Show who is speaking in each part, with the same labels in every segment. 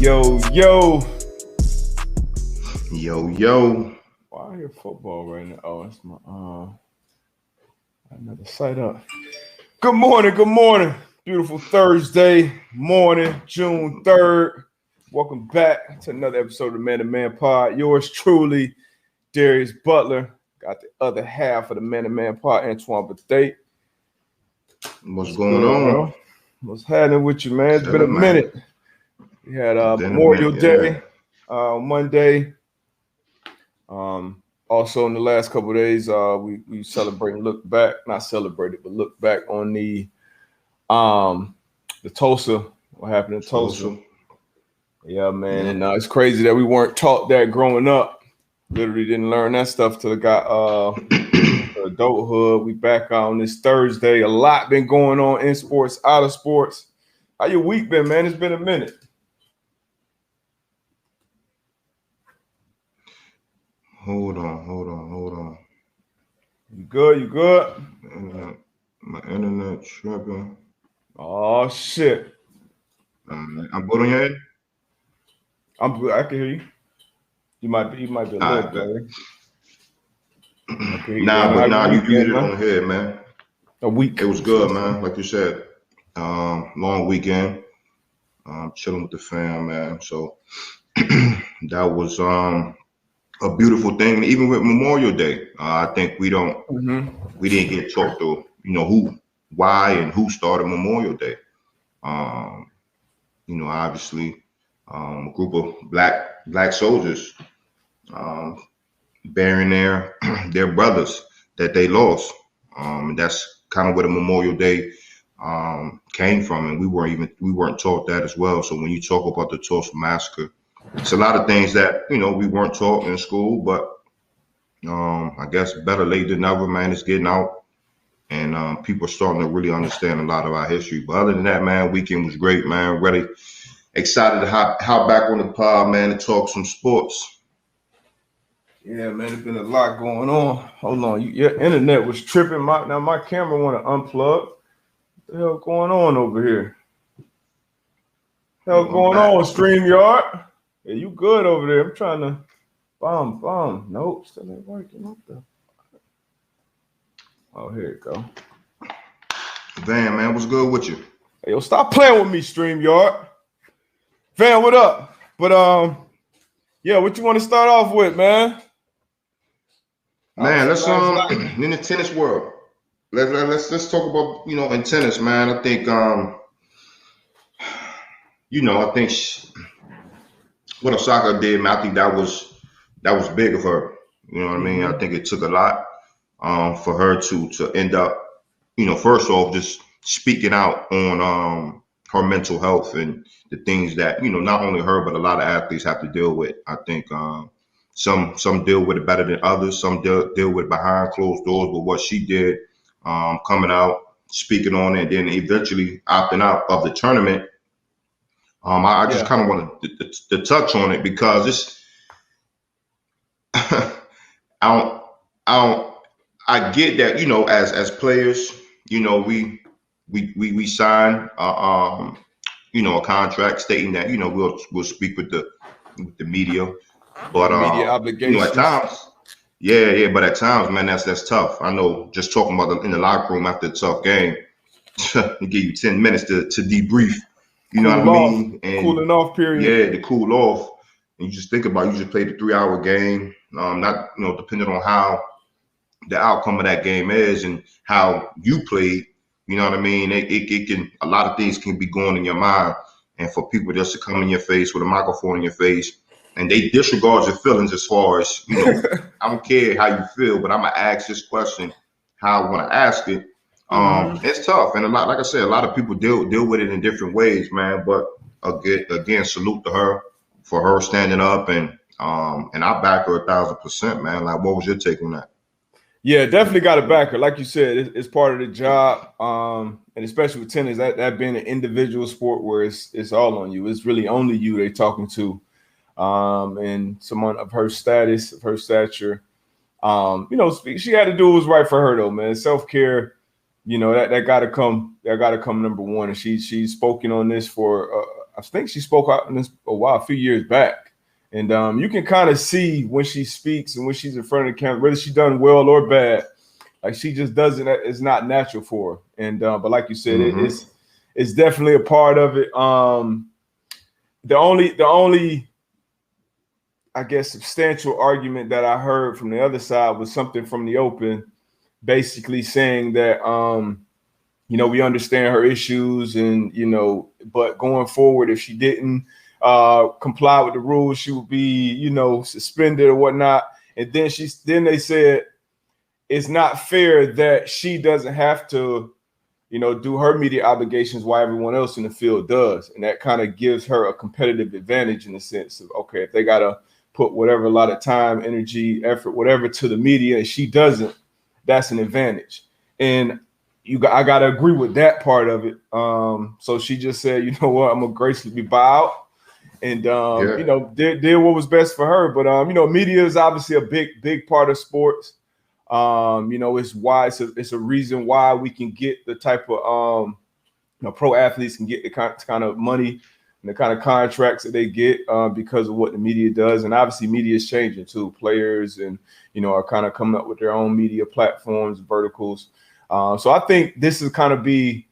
Speaker 1: Yo, yo.
Speaker 2: Yo, yo.
Speaker 1: Why I hear football right now? Oh, it's my another site up. Good morning. Beautiful Thursday morning, June 3rd. Welcome back to another episode of the Man to Man Pod. Yours truly, Darius Butler. Got the other half of the Man to Man Pod, Antoine Bethea.
Speaker 2: What's going on?
Speaker 1: Bro? What's happening with you, man? It's been a minute. We had Memorial Day Monday. Also in the last couple of days, we celebrated, look back on the Tulsa, what happened in Tulsa. Yeah, man. And it's crazy that we weren't taught that growing up. Literally didn't learn that stuff till it got adulthood. We back on this Thursday. A lot been going on in sports, out of sports. How your week been, man? It's been a minute.
Speaker 2: Hold on.
Speaker 1: You good?
Speaker 2: My internet tripping.
Speaker 1: Oh shit.
Speaker 2: I'm good on your end?
Speaker 1: I'm good. I can hear you. You might be a little better.
Speaker 2: You hit it on here, man.
Speaker 1: A week.
Speaker 2: It was good, man. Like you said, long weekend. Chilling with the fam, man. So that was a beautiful thing. And even with Memorial Day, I think we didn't get taught to, why and who started Memorial Day. Obviously, a group of black soldiers burying their brothers that they lost. And that's kind of where the Memorial Day came from, and we weren't taught that as well. So when you talk about the Tulsa massacre, it's a lot of things that we weren't taught in school, but I guess better late than never, man. It's getting out, and people are starting to really understand a lot of our history. But other than that, man, weekend was great, man. Really excited to hop back on the pod, man, and talk some sports.
Speaker 1: Yeah, man, there's been a lot going on. Hold on, your internet was tripping. My camera want to unplug. What the hell going on over here? Hell going on, StreamYard? Yeah, you good over there? I'm trying to bomb. Nope, still ain't working. What the? Oh, here it go.
Speaker 2: Van, man, what's good with you?
Speaker 1: Hey, yo, stop playing with me, StreamYard. Van, what up? But yeah, what you want to start off with, man?
Speaker 2: Man, let's in the tennis world. Let's talk about in tennis, man. I think I think what Osaka did, man, I think that was big of her. You know what I mean? I think it took a lot for her to end up, first off, just speaking out on her mental health and the things that not only her but a lot of athletes have to deal with. I think some deal with it better than others. Some deal with it behind closed doors. But what she did, coming out, speaking on it, and then eventually opting out of the tournament. I just kind of wanted to touch on it because it's I get that as players we sign a contract stating that we'll speak with the media, but
Speaker 1: media obligations.
Speaker 2: At times, but at times, man, that's tough. I know, just talking about in the locker room after a tough game, they give you 10 minutes to debrief. You know what I mean? And
Speaker 1: cooling off period.
Speaker 2: Yeah, to cool off. And you just think about you just played a 3-hour game. Not depending on how the outcome of that game is and how you played. You know what I mean? It can, a lot of things can be going in your mind, and for people just to come in your face with a microphone in your face and they disregard your feelings as far as I don't care how you feel, but I'm gonna ask this question how I want to ask it. It's tough, and like I said, a lot of people deal with it in different ways, man. But again, salute to her for her standing up, and I back her 1,000%, man. Like, what was your take on that?
Speaker 1: Yeah, definitely got to back her. Like you said, it's part of the job, and especially with tennis, that being an individual sport where it's all on you. It's really only you they're talking to, and someone of her status, of her stature. She had to do what was right for her, though, man. Self-care. That got to come. That got to come number one. And she's spoken on this for I think she spoke out in this a few years back. And you can kind of see when she speaks and when she's in front of the camera, whether she's done well or bad, like she just doesn't, it's not natural for her. And but like you said, it's definitely a part of it. The only I guess substantial argument that I heard from the other side was something from the open, basically saying that we understand her issues and but going forward, if she didn't comply with the rules, she would be suspended or whatnot. And then they said it's not fair that she doesn't have to do her media obligations while everyone else in the field does. And that kind of gives her a competitive advantage in the sense of, okay, if they got to put whatever, a lot of time, energy, effort, whatever to the media, and she doesn't, that's an advantage. And I got to agree with that part of it. So she just said, you know what, I'm going to gracefully bow out and, did what was best for her. But, media is obviously a big part of sports. It's why it's a reason why we can get the type of pro athletes can get the kind of money and the kind of contracts that they get because of what the media does. And obviously media is changing too. Players and are kind of coming up with their own media platforms, verticals. So I think this is kind of I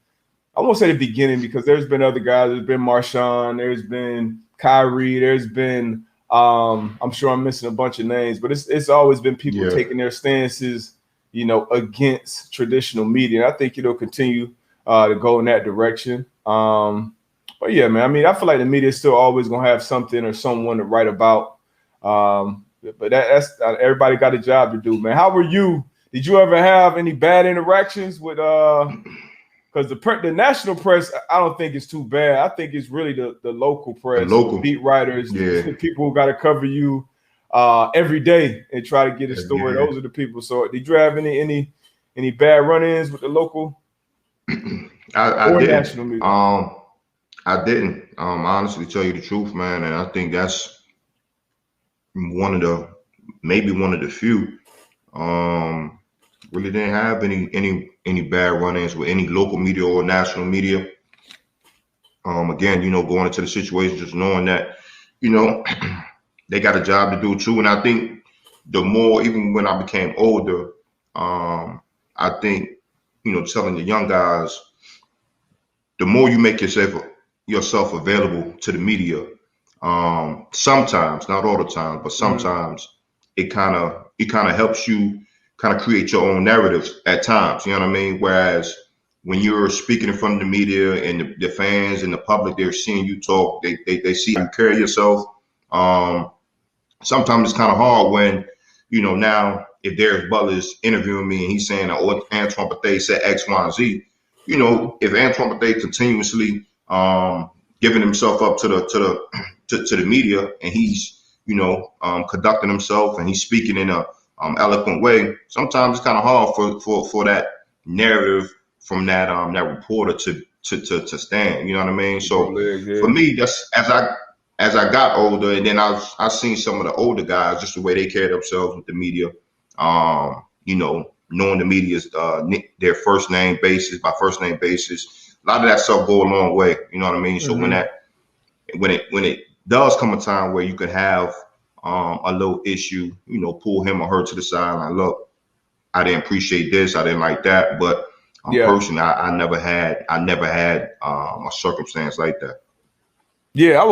Speaker 1: won't say the beginning because there's been other guys. There's been Marshawn, there's been Kyrie, there's been I'm sure I'm missing a bunch of names, but it's always been people taking their stances, against traditional media. And I think it'll continue to go in that direction. But yeah, man, I mean, I feel like the media is still always going to have something or someone to write about. But that's everybody got a job to do, man. How were you? Did you ever have any bad interactions with because the national press, I don't think it's too bad. I think it's really the local press, the beat writers, the people who got to cover you every day and try to get a story. Those are the people. So did you have any bad run-ins with the local
Speaker 2: I didn't.
Speaker 1: national media?
Speaker 2: I didn't. Honestly, tell you the truth, man, and I think that's maybe one of the few. Really didn't have any bad run-ins with any local media or national media. Again, going into the situation, just knowing that, they got a job to do too. And I think the more, even when I became older, I think, telling the young guys, the more you make yourself available to the media, sometimes, not all the time, but sometimes it kind of helps you kind of create your own narratives at times. You know what I mean? Whereas when you're speaking in front of the media and the fans and the public, they're seeing you talk, they see how you carry yourself. Sometimes it's kind of hard when, now if Darius Butler's interviewing me and he's saying Antoine Bethea said X, Y, and Z, if Antoine Bethea continuously giving himself up to the media and he's, conducting himself and he's speaking in a eloquent way, sometimes it's kind of hard for that narrative from that reporter to stand. You know what I mean? So for me, that's as I got older, and then I seen some of the older guys, just the way they carry themselves with the media. Knowing the media's their first name basis by first name basis, a lot of that stuff go a long way. You know what I mean? So when it does come a time where you could have a little issue, pull him or her to the side, like, look, I didn't appreciate this, I didn't like that, but personally, I never had a circumstance like that.
Speaker 1: Yeah,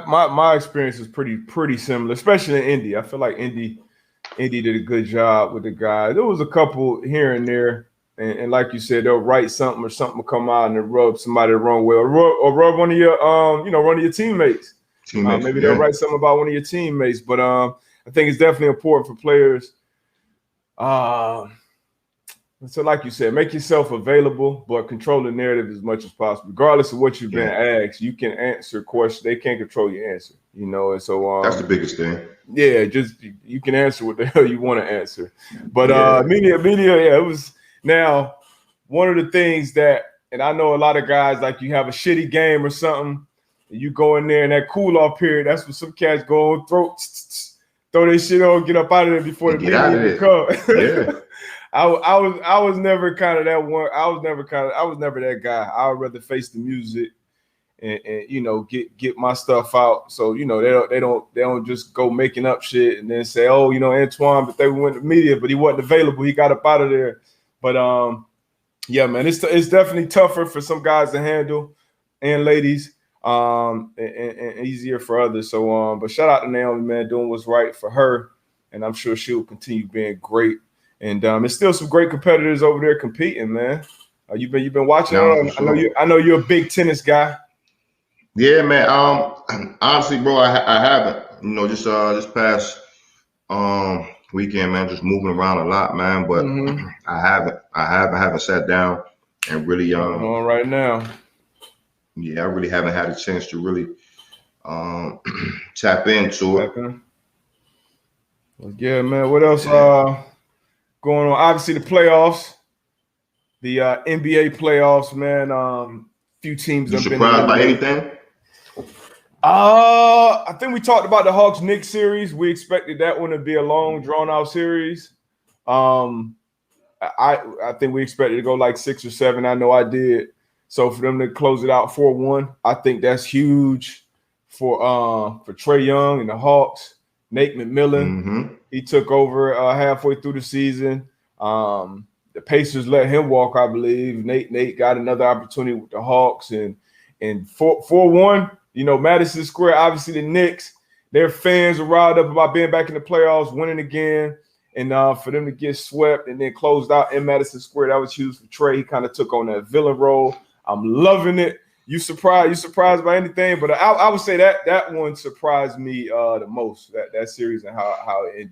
Speaker 1: my experience is pretty similar, especially in Indy. I feel like Indy did a good job with the guys. There was a couple here and there, and like you said, they'll write something or something will come out and they'll rub somebody the wrong way, or rub one of your one of your teammates. Maybe they'll write something about one of your teammates. But I think it's definitely important for players. So like you said, make yourself available, but control the narrative as much as possible. Regardless of what you've been asked, you can answer questions. They can't control your answer, and so
Speaker 2: that's the biggest thing.
Speaker 1: Yeah, just you can answer what the hell you want to answer. But media, it was now one of the things that, and I know a lot of guys, like you have a shitty game or something, and you go in there in that cool off period, that's when some cats go and throw their shit on, get up out of there before the media come. Yeah. I was never kind of that one. I was never that guy. I would rather face the music and get my stuff out. So they don't just go making up shit and then say, oh, Antoine, but they went to media, but he wasn't available. He got up out of there. But yeah, man, it's definitely tougher for some guys to handle and ladies, and easier for others. So but shout out to Naomi, man, doing what's right for her, and I'm sure she'll continue being great. And there's still some great competitors over there competing, man. You've been watching.
Speaker 2: No, sure.
Speaker 1: I know you're a big tennis guy.
Speaker 2: Yeah, man. Honestly, bro, I haven't. Just this past weekend, man, just moving around a lot, man. But I haven't sat down and really
Speaker 1: on right now.
Speaker 2: Yeah, I really haven't had a chance to really tap into it.
Speaker 1: Well, yeah, man. What else going on? Obviously, the playoffs, the NBA playoffs, man. Few teams
Speaker 2: You
Speaker 1: have been
Speaker 2: surprised by anything?
Speaker 1: I think we talked about the Hawks-Knicks series. We expected that one to be a long, drawn-out series. I think we expected to go like 6 or 7. I know I did. So for them to close it out 4-1, I think that's huge for Trae Young and the Hawks. Nate McMillan, he took over halfway through the season. The Pacers let him walk, I believe. Nate got another opportunity with the Hawks, and 4-1. Madison Square, obviously the Knicks, their fans are riled up about being back in the playoffs, winning again. And for them to get swept and then closed out in Madison Square, that was huge for Trae. He kind of took on that villain role. I'm loving it. You surprised by anything? But I would say that one surprised me the most, that series and how it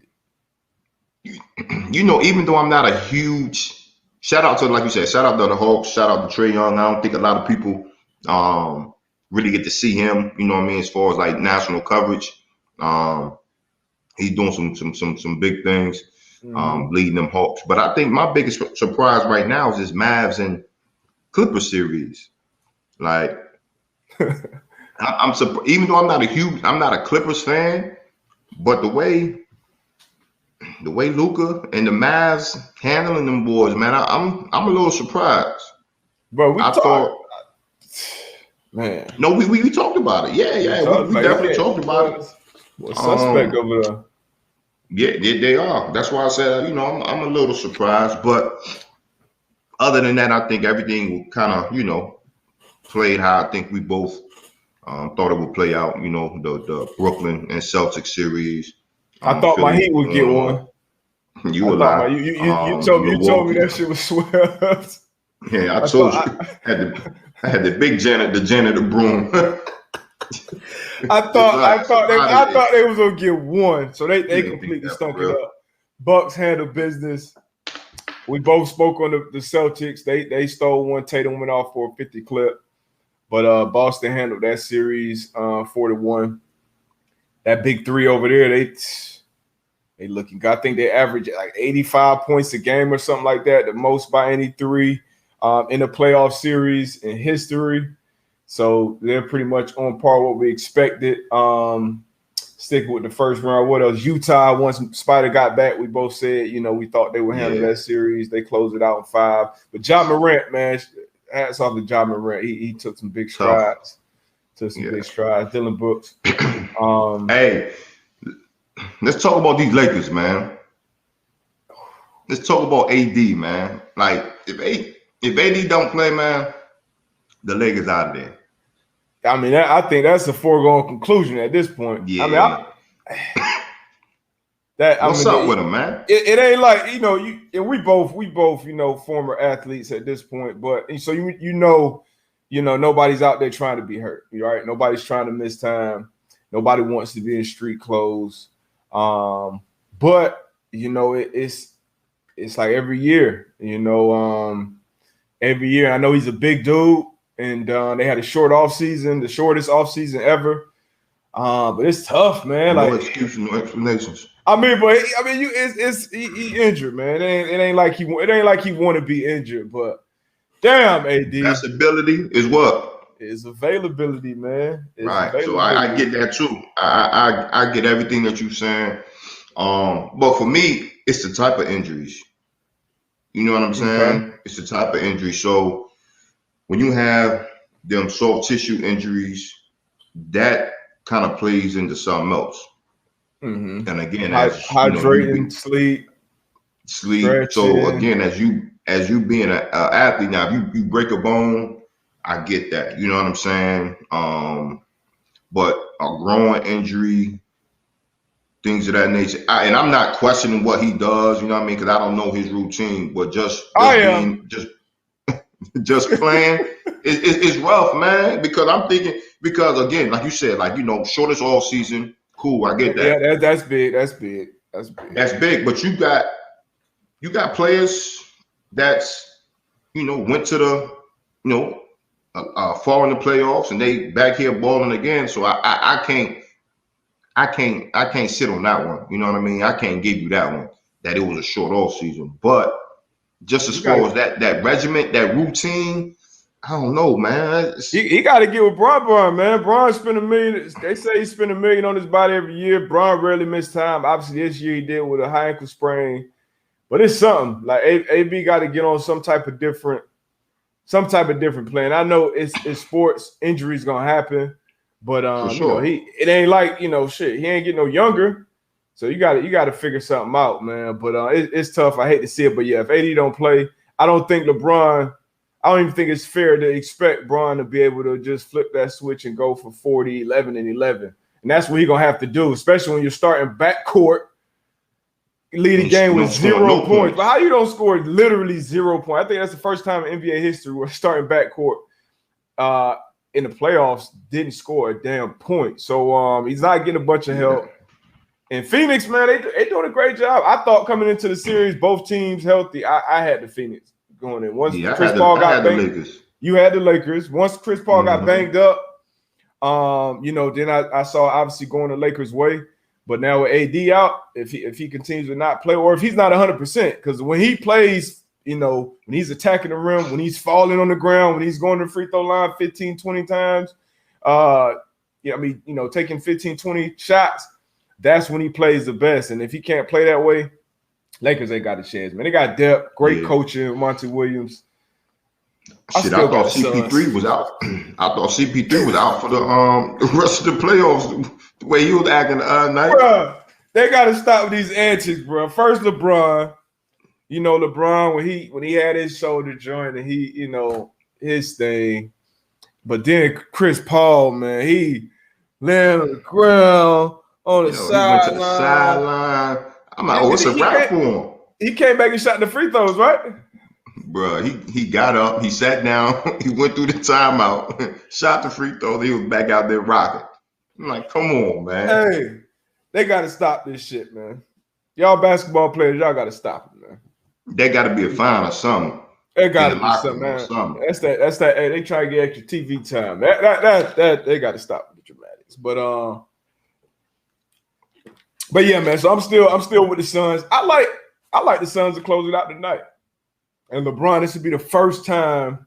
Speaker 1: ended.
Speaker 2: Even though I'm not a huge shout out to, like you said, shout out to the Hawks, shout out to Trae Young. I don't think a lot of people really get to see him, as far as like national coverage. He's doing some big things, leading them Hawks. But I think my biggest surprise right now is this Mavs and Clippers series. Like, I'm surprised, even though I'm not a Clippers fan, but the way Luka and the Mavs handling them boys, man, I'm a little surprised.
Speaker 1: But we thought, man.
Speaker 2: No, we talked about it. Yeah, we definitely talked about it.
Speaker 1: Well, suspect over there.
Speaker 2: Yeah, they are. That's why I said, I'm a little surprised. But other than that, I think everything kind of, played how I think we both thought it would play out. The Brooklyn and Celtics series.
Speaker 1: I thought my Heat would get one.
Speaker 2: You were lying.
Speaker 1: You told me that shit was swept.
Speaker 2: Yeah, I told you. I had the big janitor broom.
Speaker 1: I thought they was gonna get one, so they completely stunk it up. Bucks handle business. We both spoke on the Celtics. They stole one. Tatum went off for a 50 clip, but Boston handled that series 4-1. That big three over there, they looking good. I think they average like 85 points a game or something like that, the most by any three in a playoff series in history. So they're pretty much on par with what we expected. Sticking with the first round. What else? Utah, once Spider got back, we both said, we thought they would handle that series. They closed it out in 5. But Ja Morant, man, hats off to Ja Morant. He took some big strides. Big strides. Dylan Brooks.
Speaker 2: Hey, let's talk about these Lakers, man. Let's talk about AD, man. Like, if AD don't play, man, the Lakers out of there.
Speaker 1: I mean, I think that's a foregone conclusion at this point.
Speaker 2: Yeah. What's up with him, man?
Speaker 1: It ain't like, and we both, former athletes at this point, but so nobody's out there trying to be hurt, right? Nobody's trying to miss time. Nobody wants to be in street clothes. But it's like every year, every year. I know he's a big dude. And they had a short off season, the shortest off season ever. But it's tough, man.
Speaker 2: No excuses, no explanations.
Speaker 1: He injured, man. It ain't like he want to be injured, but damn, AD.
Speaker 2: That's ability is what?
Speaker 1: It's availability, man.
Speaker 2: Right. So I get that too. I get everything that you're saying. But for me, it's the type of injuries. You know what I'm saying? Okay. It's the type of injury. So when you have them soft tissue injuries, that kind of plays into something else.
Speaker 1: Mm-hmm.
Speaker 2: And again,
Speaker 1: Hydrating, sleep.
Speaker 2: Sleep. So again, as you being an athlete now, if you break a bone, I get that. You know what I'm saying? But a growing injury, things of that nature, and I'm not questioning what he does. You know what I mean? Because I don't know his routine, but just playing, it's rough, man. Because I'm thinking, again, like you said, shortest all season, cool. I get that.
Speaker 1: Yeah, that's big. That's big.
Speaker 2: But you got players that's went to the far in the playoffs and they back here balling again. So I can't sit on that one. You know what I mean? I can't give you that one, that it was a short off season. But just as far as that regiment, that routine, I don't know, man.
Speaker 1: He got to get with Bron, man. Bron spent $1 million. They say he spent $1 million on his body every year. Bron rarely missed time. Obviously, this year he did with a high ankle sprain. But it's something. Like AB got to get on some type of different plan. I know it's sports, injuries gonna happen, but
Speaker 2: sure.
Speaker 1: it ain't like he ain't getting no younger. So you got to figure something out, man. But it's tough. I hate to see it, but yeah, if AD don't play, I don't even think it's fair to expect Bron to be able to just flip that switch and go for 40, 11, and 11. And that's what he's gonna have to do, especially when you're starting backcourt. Lead a game with 0 points. But how you don't score literally 0 points? I think that's the first time in NBA history where starting backcourt in the playoffs didn't score a damn point. So he's not getting a bunch of help. And Phoenix, man, they doing a great job. I thought coming into the series, both teams healthy. I had the Phoenix going in. Once Chris Paul got banged, you had the Lakers. Once Chris Paul got banged up, then I saw obviously going the Lakers' way. But now with AD out, if he continues to not play, or if he's not 100%, because when he plays, when he's attacking the rim, when he's falling on the ground, when he's going to the free throw line 15, 20 times, taking 15, 20 shots, that's when he plays the best. And if he can't play that way, Lakers ain't got a chance, man. They got depth, great coaching, Monty Williams.
Speaker 2: I thought CP3 was out. I thought CP3 was out for the rest of the playoffs. The way he was acting the other night.
Speaker 1: Bruh, they got to stop with these antics, bro. First, LeBron. LeBron when he had his shoulder joint and he, his thing. But then Chris Paul, man, he landed on the ground on the sideline.
Speaker 2: He went to the sideline. I'm like, it's a wrap for him.
Speaker 1: He came back and shot the free throws, right?
Speaker 2: Bro, he got up, he sat down, he went through the timeout, shot the free throw, he was back out there rocking. I'm like, come on, man.
Speaker 1: Hey, they got to stop this shit, man. Y'all basketball players, y'all got to stop it, man.
Speaker 2: There got to be a fine or something.
Speaker 1: There got to be something, man. That's that. Hey, they try to get extra TV time. That they got to stop the dramatics. But yeah, man. So I'm still with the Suns. I like the Suns to close it out tonight. And LeBron, this would be the first time,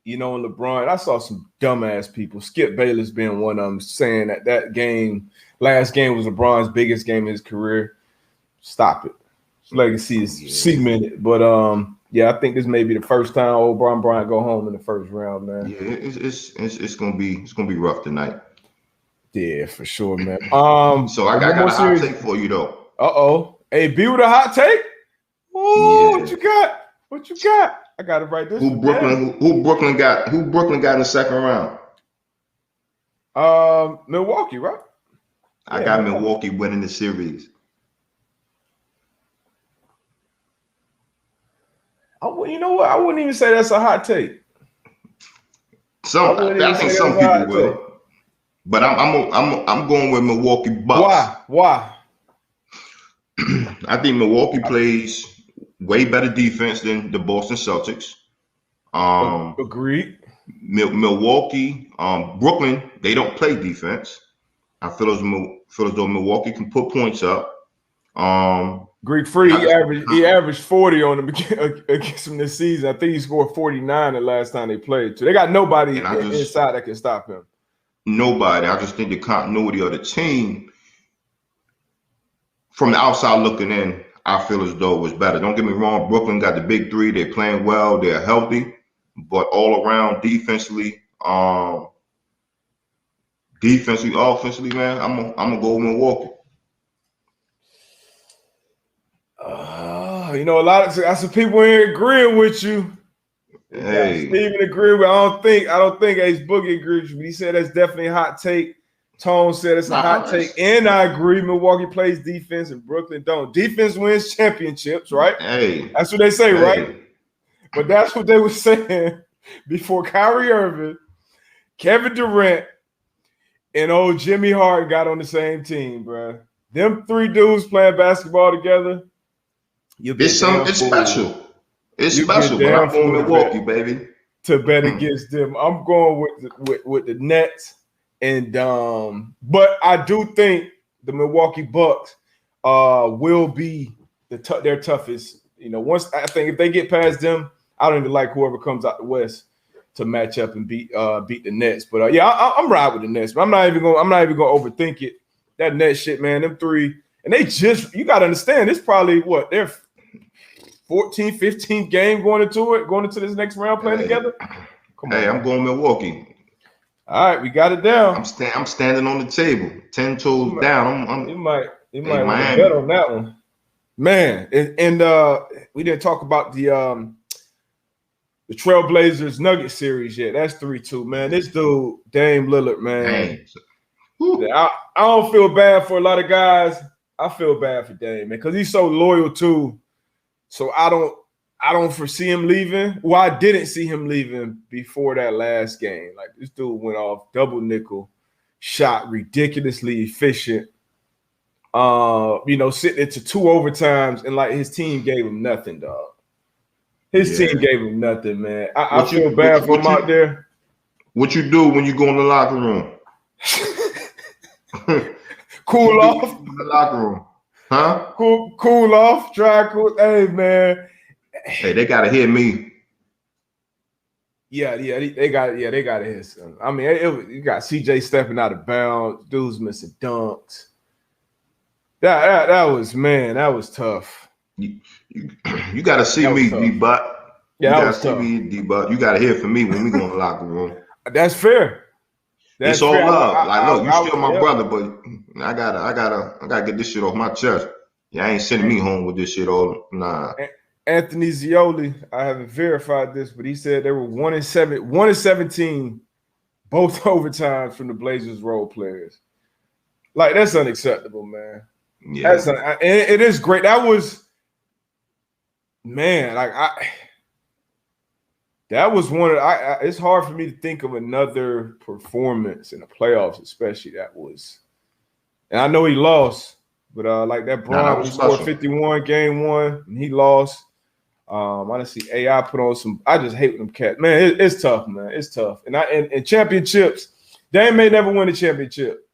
Speaker 1: and LeBron, I saw some dumbass people, Skip Bayless being one of them, saying that game, last game was LeBron's biggest game in his career. Stop it. His legacy is cemented. But I think this may be the first time old Bron Bryant go home in the first round, man.
Speaker 2: Yeah, it's gonna be rough tonight.
Speaker 1: Yeah, for sure, man.
Speaker 2: So I got a hot take for you though.
Speaker 1: Hey, B with a hot take? Ooh, What you got? What you got? I got to write this.
Speaker 2: Who Brooklyn got in the second round?
Speaker 1: Milwaukee, right?
Speaker 2: I got Milwaukee winning the series.
Speaker 1: You know what? I wouldn't even say that's a hot take.
Speaker 2: I think some people will. But I'm going with Milwaukee Bucks.
Speaker 1: Why?
Speaker 2: I think Milwaukee plays way better defense than the Boston Celtics.
Speaker 1: Agreed.
Speaker 2: Milwaukee, Brooklyn, they don't play defense. I feel as though Milwaukee can put points up.
Speaker 1: Greek Freak, he averaged 40 on them against them this season. I think he scored 49 the last time they played. So they got nobody inside that can stop him.
Speaker 2: Nobody. I just think the continuity of the team, from the outside looking in, I feel as though it was better. Don't get me wrong. Brooklyn got the big three. They're playing well. They're healthy. But all around defensively, Defensively, offensively, man, I'm gonna go Milwaukee.
Speaker 1: You know, got some people here agreeing with you.
Speaker 2: Hey,
Speaker 1: Steven agreed with. I don't think Ace Boogie agrees with you, but he said that's definitely a hot take. Tone said it's a hot take, and I agree. Milwaukee plays defense, and Brooklyn don't. Defense wins championships, right?
Speaker 2: Hey,
Speaker 1: that's what they say, right? But that's what they were saying before Kyrie Irving, Kevin Durant, and old Jimmy Harden got on the same team, bro. Them three dudes playing basketball together.
Speaker 2: It's special. It's special, but I'm going Milwaukee, baby.
Speaker 1: To bet against them, I'm going with the Nets, and but I do think the Milwaukee Bucks will be their toughest. You know, once I think if they get past them, I don't even like whoever comes out the West to match up and beat the Nets. But yeah, I'm riding with the Nets. But I'm not even gonna overthink it. That Nets shit, man. Them three, and you got to understand. It's probably their 14th, 15th game going into this next round playing together.
Speaker 2: Come on. Hey, I'm going Milwaukee.
Speaker 1: All right, we got it down.
Speaker 2: I'm standing on the table, 10 toes down.
Speaker 1: You might want to bet on that one, man. And we didn't talk about the Trailblazers Nuggets series yet. That's 3-2, man. This dude Dame Lillard, man. I don't feel bad for a lot of guys. I feel bad for Dame, man, because he's so loyal too. So I don't foresee him leaving. Well, I didn't see him leaving before that last game. Like, this dude went off double nickel, shot ridiculously efficient. Sitting into 2 overtimes, and like his team gave him nothing, dog. His team gave him nothing, man. I feel bad for him out there.
Speaker 2: What you do when you go in the locker room?
Speaker 1: Cool off
Speaker 2: in the locker room. Huh?
Speaker 1: Cool off. Try cool. Hey, man.
Speaker 2: Hey, they gotta hear me.
Speaker 1: Yeah, they got to hear something. I mean, you got CJ stepping out of bounds, dudes missing dunks. That was tough.
Speaker 2: You gotta see me, D-Butt.
Speaker 1: Yeah,
Speaker 2: you gotta see me, D-Butt. You gotta hear from me when we go in the locker room.
Speaker 1: That's fair.
Speaker 2: It's all love. Look, you still my brother, but I gotta get this shit off my chest. Yeah, I ain't sending me home with this shit all. Nah.
Speaker 1: Anthony Zioli, I haven't verified this, but he said they were 1-17, both overtimes from the Blazers role players. Like, that's unacceptable, man.
Speaker 2: Yeah,
Speaker 1: it is great. That was, man. That was one of it's hard for me to think of another performance in the playoffs, especially that was. And I know he lost, but like that Bron, he scored 51 game 1, and he lost. I didn't see AI put on some. I just hate them cats, man. It's tough, man. It's tough. And championships, Dame may never win a championship.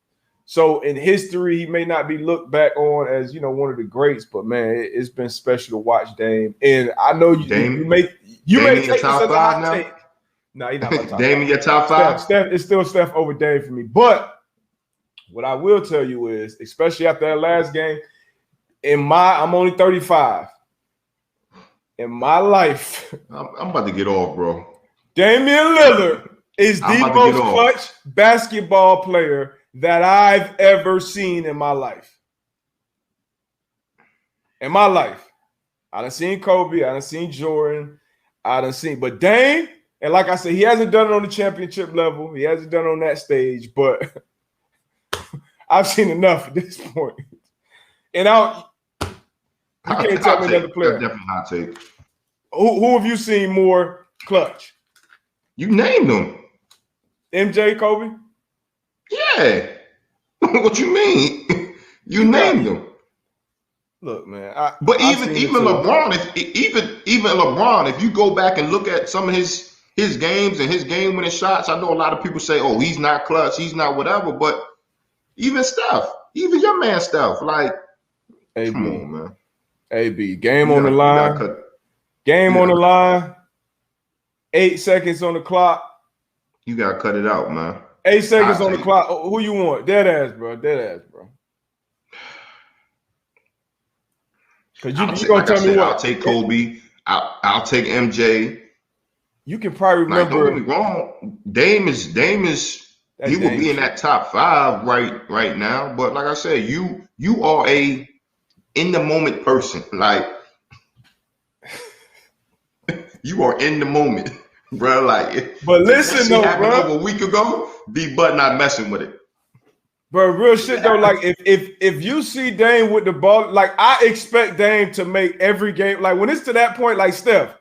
Speaker 1: So in history, he may not be looked back on as one of the greats, but man, it's been special to watch Dame. And I know you may take this as a hot take. No, he's not my top
Speaker 2: Dame in your top 5?
Speaker 1: Steph, it's still Steph over Dame for me. But what I will tell you is, especially after that last game, I'm only 35. In my life,
Speaker 2: I'm about to get off, bro.
Speaker 1: Damian Lillard is the most clutch basketball player that I've ever seen in my life. In my life. I done seen Kobe, I done seen Jordan, but Dame, and like I said, he hasn't done it on the championship level. He hasn't done it on that stage, but I've seen enough at this point. And you can't tell me another player.
Speaker 2: That's definitely hot take.
Speaker 1: Who have you seen more clutch?
Speaker 2: You named them.
Speaker 1: MJ, Kobe?
Speaker 2: Yeah. What you mean? You named them.
Speaker 1: Look, man.
Speaker 2: But even LeBron, if you go back and look at some of his games and his game-winning shots, I know a lot of people say, "Oh, he's not clutch, he's not whatever." But even Steph, even your man Steph, like,
Speaker 1: AB.
Speaker 2: Come on, man.
Speaker 1: AB, game on the line. Game on the line. 8 seconds on the clock.
Speaker 2: You gotta cut it out, man.
Speaker 1: 8 seconds on the clock. Who you want? Dead ass, bro. Because you're gonna tell me what?
Speaker 2: I'll take Kobe. I'll take MJ.
Speaker 1: you can probably
Speaker 2: Like, don't get
Speaker 1: remember
Speaker 2: me wrong, Dame is he would be in that top 5 right now. But like I said, you are a in the moment person. Like you are in the moment, bro. Like
Speaker 1: But
Speaker 2: if that
Speaker 1: listen
Speaker 2: shit
Speaker 1: though,
Speaker 2: happened
Speaker 1: bro.
Speaker 2: over a week ago, D Bud not messing with it.
Speaker 1: Bro, real shit though. Like if you see Dame with the ball, like I expect Dame to make every game. Like when it's to that point, like Steph,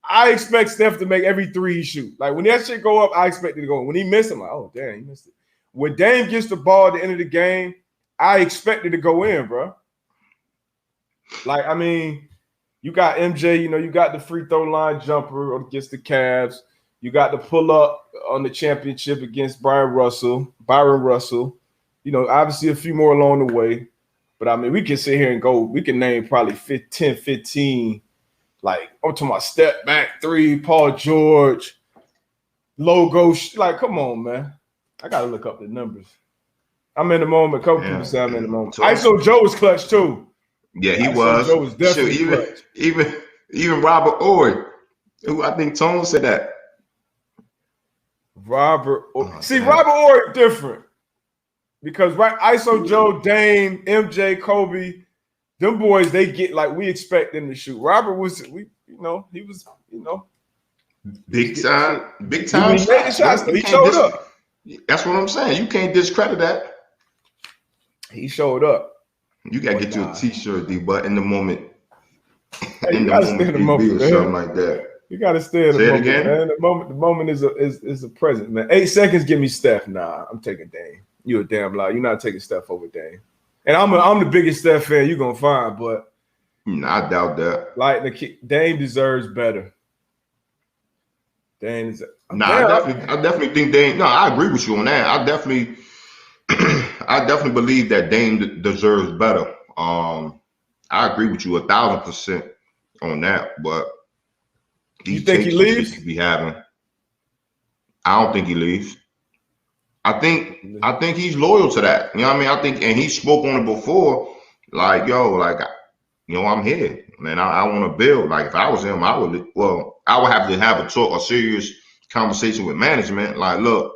Speaker 1: I expect Steph to make every three he shoot. Like when that shit go up, I expect it to go. When he missed, I'm like, oh damn, he missed it. When Dame gets the ball at the end of the game, I expect it to go in, bro. Like I mean, you got MJ. You know, you got the free throw line jumper against the Cavs. You got the pull up on the championship against Byron Russell. You know, obviously a few more along the way. But I mean, we can sit here and go, we can name probably 10, 15. Like, I'm talking about step back three, Paul George, logo. Like, come on, man. I got to look up the numbers. I'm in the moment. A couple people say I'm in the moment. ISO Joe was clutch too.
Speaker 2: Yeah, he was.
Speaker 1: Joe was definitely
Speaker 2: clutch.
Speaker 1: Even
Speaker 2: Robert Ory, who I think Tone said that.
Speaker 1: Robert Ory different because ISO Joe, Dame, MJ, Kobe, them boys they get like we expect them to shoot. Robert was he was
Speaker 2: big time.
Speaker 1: He made the shots. He showed up.
Speaker 2: That's what I'm saying. You can't discredit that.
Speaker 1: He showed up.
Speaker 2: You gotta get you a T-shirt, D. But in the moment,
Speaker 1: hey, you gotta stay in the moment,
Speaker 2: or something like that.
Speaker 1: You gotta stay in the moment, man. The moment is a present, man. 8 seconds, give me Steph. Nah, I'm taking Dame. You a damn lie. You're not taking Steph over Dame. And I'm the biggest Steph fan you're gonna find, but
Speaker 2: I doubt that.
Speaker 1: Like Dame deserves better. Dame is.
Speaker 2: I definitely think Dame. No, I agree with you on that. I definitely believe that Dame deserves better. I agree with you 1,000% on that. But
Speaker 1: you think he leaves?
Speaker 2: Be having. I don't think he leaves. I think he's loyal to that. You know what I mean? I think, and he spoke on it before. Like, yo, like, you know, I'm here, man. I want to build. Like, if I was him, I would have to have a serious conversation with management. Like, look,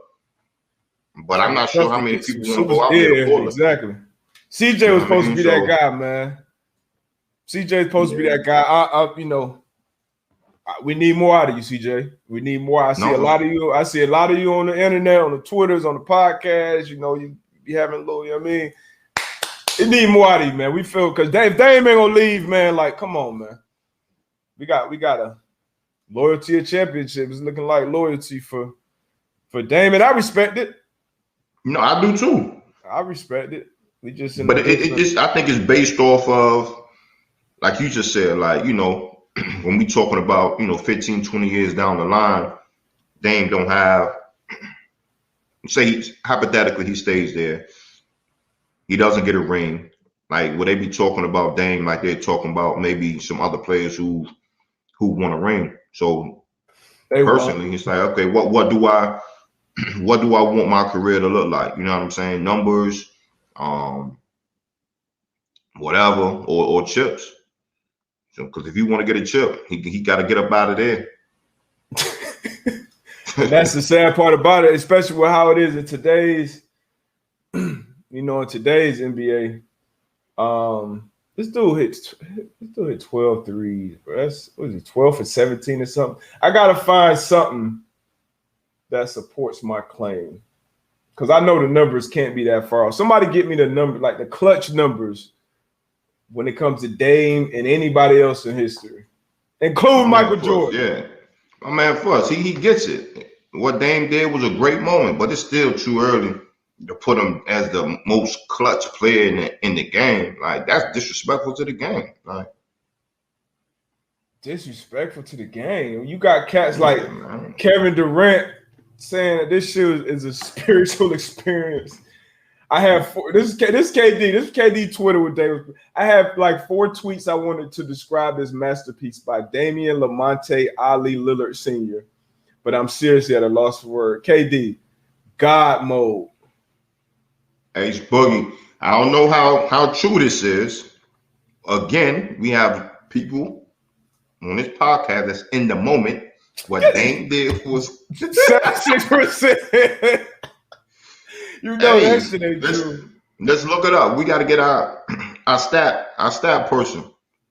Speaker 2: but I'm not sure how many people want to go out there for it.
Speaker 1: Exactly. CJ was supposed to be that guy, man. CJ is supposed to be that guy. We need more out of you, CJ. We need more. I see a lot of you. I see a lot of you on the internet, on the Twitters, on the podcast. You know, you be having a little, you know what I mean? It need more out of you, man. We feel because Dame ain't gonna leave, man. Like, come on, man. We got a loyalty of championship. It's looking like loyalty for Dame, and I respect it.
Speaker 2: No, I do too.
Speaker 1: I respect it. We just,
Speaker 2: but it just, I think it's based off of, like you just said, like, you know, when we talking about, you know, 15, 20 years down the line, Dame don't have, say hypothetically he stays there, he doesn't get a ring. Like, would they be talking about Dame like they're talking about maybe some other players who want a ring? So personally, it's like, okay, what do I want my career to look like? You know what I'm saying? Numbers, whatever, or chips. Because if you want to get a chip, he got to get up out of there.
Speaker 1: That's the sad part about it, especially with how it is in today's, NBA. This dude hit 12 threes. Bro. That's 12 for 17 or something. I gotta find something that supports my claim because I know the numbers can't be that far off. Somebody get me the number, like the clutch numbers. When it comes to Dame and anybody else in history, including Michael Jordan.
Speaker 2: Yeah, my man Fuss, he gets it. What Dame did was a great moment, but it's still too early to put him as the most clutch player in the game. Like, that's disrespectful to the game. Like,
Speaker 1: disrespectful to the game. You got cats like Kevin Durant saying that this shit is a spiritual experience. I have this KD Twitter with David. I have like 4 tweets I wanted to describe this masterpiece by Damian Lamonte Ali Lillard Sr. But I'm seriously at a loss for word. KD, God mode.
Speaker 2: H Boogie. I don't know how true this is. Again, we have people on this podcast that's in the moment. What Dame did was
Speaker 1: 76%. You know that shit ain't true.
Speaker 2: Let's look it up. We got to get our stat person.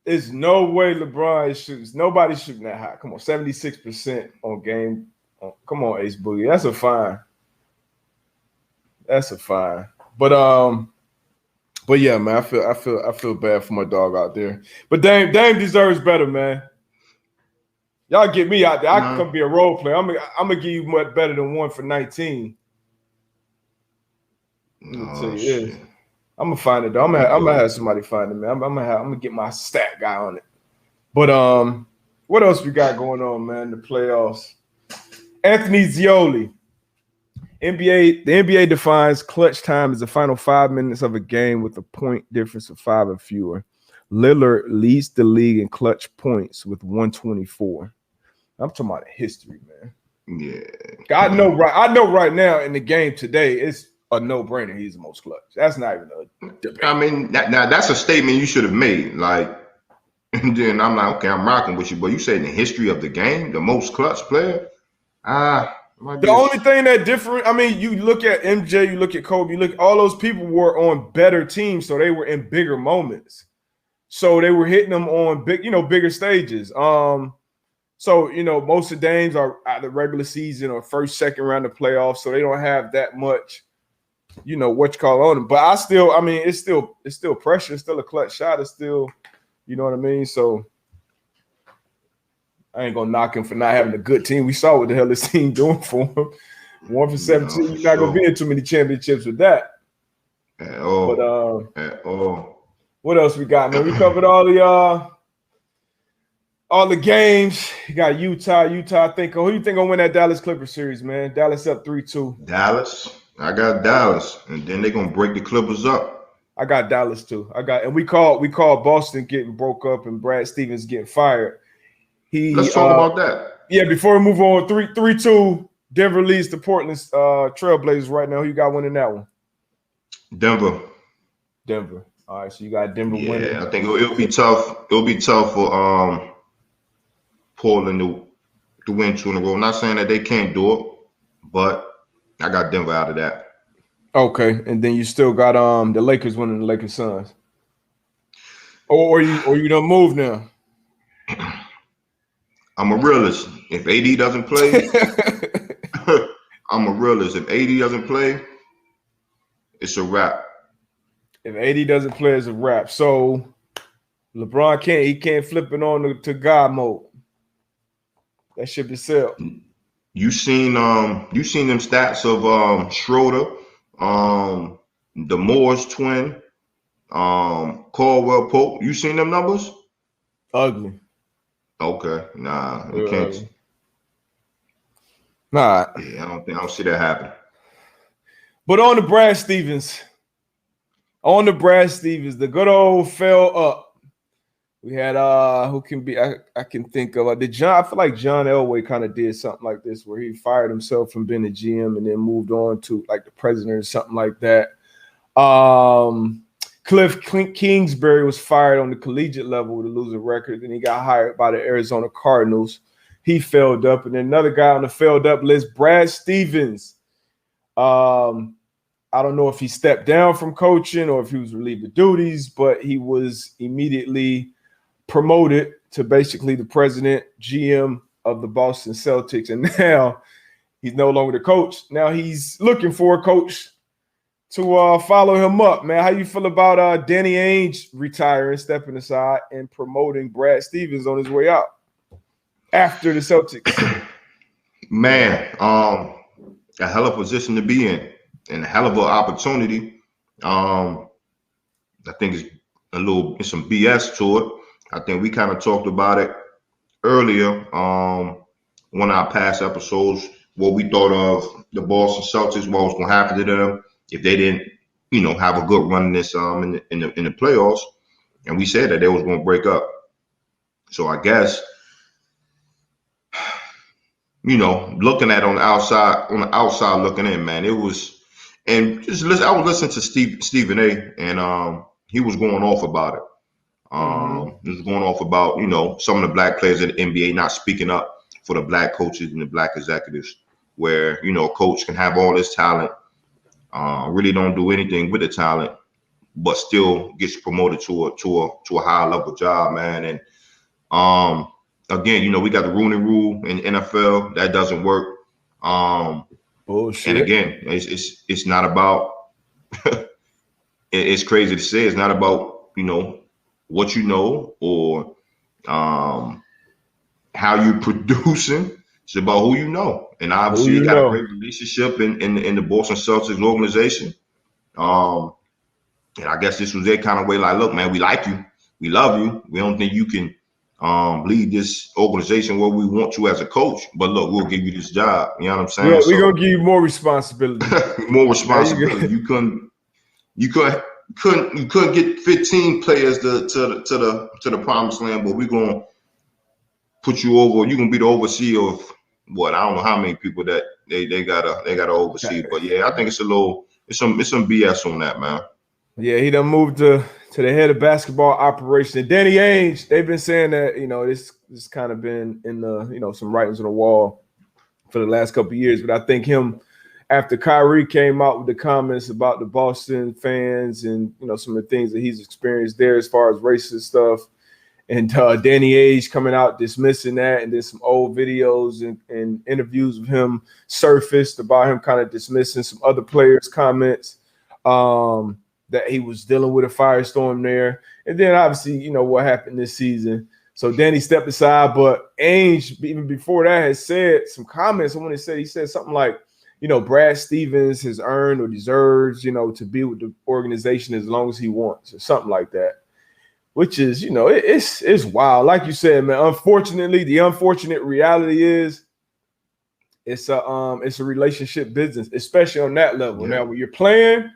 Speaker 1: There's no way LeBron shoots. Nobody's shooting that high. Come on, 76% on game. Come on, Ace Boogie. That's a fine. That's a fine. But yeah, man, I feel bad for my dog out there. But Dame deserves better, man. Y'all get me out there. I can come be a role player. I'm gonna give you much better than 1 for 19. Let me tell you this. I'm gonna find it though. I'm gonna have somebody find it, man. I'm gonna get my stat guy on it. But what else we got going on, man? The playoffs. Anthony Zioli. The NBA defines clutch time as the final 5 minutes of a game with a point difference of 5 or fewer. Lillard leads the league in clutch points with 124. I'm talking about history, man.
Speaker 2: Yeah.
Speaker 1: I know right now in the game today, it's a no-brainer. He's the most clutch. That's not even a debate.
Speaker 2: I mean, now that's a statement you should have made. Like, and then I'm like, okay, I'm rocking with you. But you said in the history of the game, the most clutch player?
Speaker 1: The only thing that different, I mean, you look at MJ, you look at Kobe, you look, all those people were on better teams, so they were in bigger moments. So they were hitting them on bigger stages. So, most of the games are either regular season or first, second round of playoffs, so they don't have that much, on them. But it's still pressure. It's still a clutch shot. It's still, you know what I mean? So I ain't going to knock him for not having a good team. We saw what the hell this team doing for him. 1 for 17. You're not going to be in too many championships with that.
Speaker 2: At all.
Speaker 1: But,
Speaker 2: at all.
Speaker 1: What else we got, man? We covered all the games. You got Utah. I think. Who do you think gonna win that Dallas Clippers series, man? Dallas up 3-2.
Speaker 2: Dallas. I got Dallas, and then they're gonna break the Clippers up.
Speaker 1: I got Dallas too. And we called Boston getting broke up and Brad Stevens getting fired.
Speaker 2: Let's talk about that.
Speaker 1: Yeah, before we move on, 3-2. Denver leads the Portland Trailblazers right now. Who you got winning that one?
Speaker 2: Denver.
Speaker 1: All right, so you got Denver winning.
Speaker 2: Yeah, I think it'll be tough. It'll be tough for Portland to win 2 in a row. I'm not saying that they can't do it, but I got Denver out of that.
Speaker 1: Okay, and then you still got the Lakers winning the Lakers Suns. Or you don't move now.
Speaker 2: I'm a realist. If AD doesn't play, I'm a realist. If AD doesn't play, it's a wrap.
Speaker 1: If AD doesn't play, it's a wrap. So LeBron can't flip it on to God mode. That ship is sailed.
Speaker 2: You seen them stats of Schroeder, the Moore's twin, Caldwell Pope. You seen them numbers?
Speaker 1: Ugly.
Speaker 2: Okay, nah, you can't.
Speaker 1: Nah.
Speaker 2: Yeah, I don't see that happen.
Speaker 1: But on the Brad Stevens, the good old fell up. We had who can be I can think of I feel like John Elway kind of did something like this where he fired himself from being a GM and then moved on to like the president or something like that. Cliff Kingsbury was fired on the collegiate level with a losing record, and he got hired by the Arizona Cardinals. He failed up, and then another guy on the failed up list, Brad Stevens. I don't know if he stepped down from coaching or if he was relieved of duties, but he was immediately promoted to basically the president, GM of the Boston Celtics, and now he's no longer the coach. Now he's looking for a coach to follow him up, man. How you feel about Danny Ainge retiring, stepping aside, and promoting Brad Stevens on his way out after the Celtics?
Speaker 2: Man, a hell of a position to be in and a hell of an opportunity. I think it's some BS to it. I think we kind of talked about it earlier, one of our past episodes, what we thought of the Boston Celtics, what was going to happen to them if they didn't, have a good run in this in the playoffs, and we said that they was going to break up. So I guess, looking at on the outside looking in, man, it was, and just listen. I was listening to Stephen A. and he was going off about it. He was going off about some of the black players in the NBA not speaking up for the black coaches and the black executives, where a coach can have all this talent, really don't do anything with the talent, but still gets promoted to a higher level job, man. And again, we got the Rooney Rule in NFL that doesn't work.
Speaker 1: Bullshit.
Speaker 2: And again, it's not about. It's crazy to say. It's not about what you know or how you producing. It's about who you know. And obviously, you got a great relationship in the Boston Celtics organization. And I guess this was their kind of way. Like, look, man, we like you, we love you. We don't think you can lead this organization where we want you as a coach. But look, we'll give you this job. You know what I'm saying?
Speaker 1: We're gonna give you more responsibility.
Speaker 2: More responsibility. You couldn't get 15 players to the promised land, but we're gonna put you over. You're gonna be the overseer of what? I don't know how many people that they gotta oversee. But yeah, I think it's some BS on that, man.
Speaker 1: Yeah, he done moved to the head of basketball operations. And Danny Ainge, they've been saying that this kind of been in the some writings on the wall for the last couple of years. But I think him, after Kyrie came out with the comments about the Boston fans and some of the things that he's experienced there as far as racist stuff, and Danny Ainge coming out dismissing that, and then some old videos and interviews of him surfaced about him kind of dismissing some other players' comments that he was dealing with a firestorm there. And then obviously what happened this season. So Danny stepped aside, but Ainge, even before that, has said some comments. I want to say he said something like, Brad Stevens has earned or deserves, to be with the organization as long as he wants, or something like that. Which is, it's wild. Like you said, man. Unfortunately, the unfortunate reality is it's a relationship business, especially on that level. Yeah. Now, when you're playing,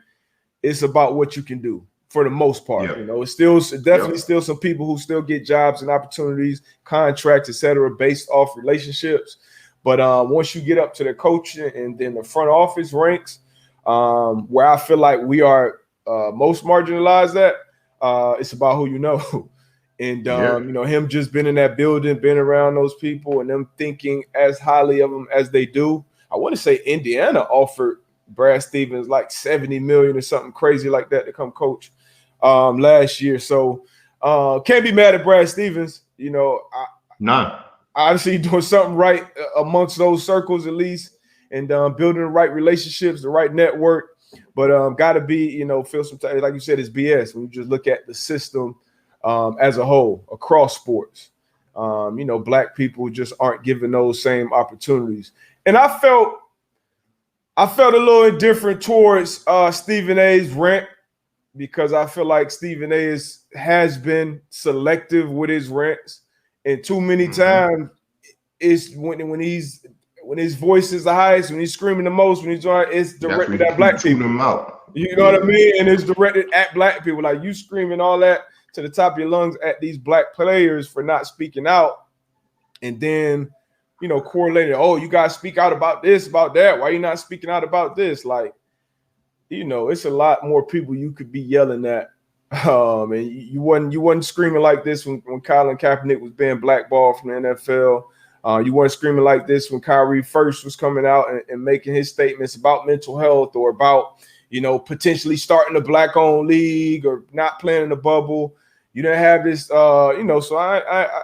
Speaker 1: it's about what you can do for the most part. Yeah. It's definitely still some people who still get jobs and opportunities, contracts, etc., based off relationships. But once you get up to the coaching and then the front office ranks, where I feel like we are most marginalized at, it's about who you know. And, him just being in that building, being around those people and them thinking as highly of them as they do. I want to say Indiana offered Brad Stevens like $70 million or something crazy like that to come coach last year. So can't be mad at Brad Stevens.
Speaker 2: None.
Speaker 1: Obviously doing something right amongst those circles at least, and building the right relationships, the right network. But got to be, feel some time. Like you said, it's BS when you just look at the system as a whole across sports. Black people just aren't given those same opportunities. And I felt a little indifferent towards Stephen A's rant, because I feel like Stephen A has been selective with his rants, and too many times it's when his voice is the highest, when he's screaming the most, when he's doing it's directed at black people. You know what I mean? And it's directed at black people. Like, you screaming all that to the top of your lungs at these black players for not speaking out, and then correlated, oh, you guys speak out about this, about that. Why are you not speaking out about this? Like, it's a lot more people you could be yelling at. And you wasn't screaming like this when Colin Kaepernick was being blackballed from the NFL. You weren't screaming like this when Kyrie first was coming out and making his statements about mental health or about, potentially starting a black-owned league or not playing in the bubble. You didn't have this, so I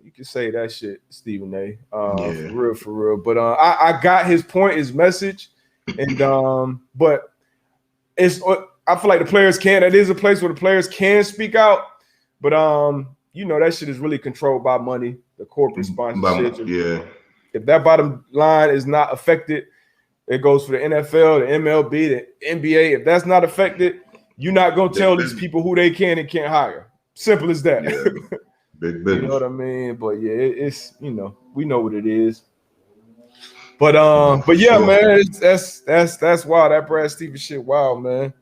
Speaker 1: you can say that shit, Stephen A. For real. But I got his point, his message, and but it's I feel like the players can. That is a place where the players can speak out, but that shit is really controlled by money, the corporate sponsorships.
Speaker 2: Yeah.
Speaker 1: If that bottom line is not affected, it goes for the NFL, the MLB, the NBA. If that's not affected, you're not gonna tell these people who they can and can't hire. Simple as that.
Speaker 2: Yeah. Big business.
Speaker 1: You know what I mean? But yeah, it's we know what it is. But yeah, man, that's wild. That Brad Stevens shit, wild, man.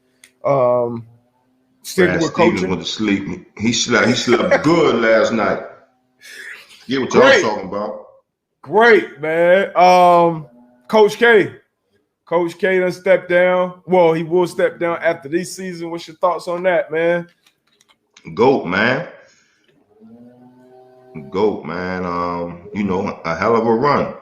Speaker 1: Sticking with coaching.
Speaker 2: Stevens went to sleep. He slept good last night. Get what y'all talking about.
Speaker 1: Great, man. Coach K done stepped down. Well, he will step down after this season. What's your thoughts on that, man?
Speaker 2: GOAT, man. GOAT, man. A hell of a run.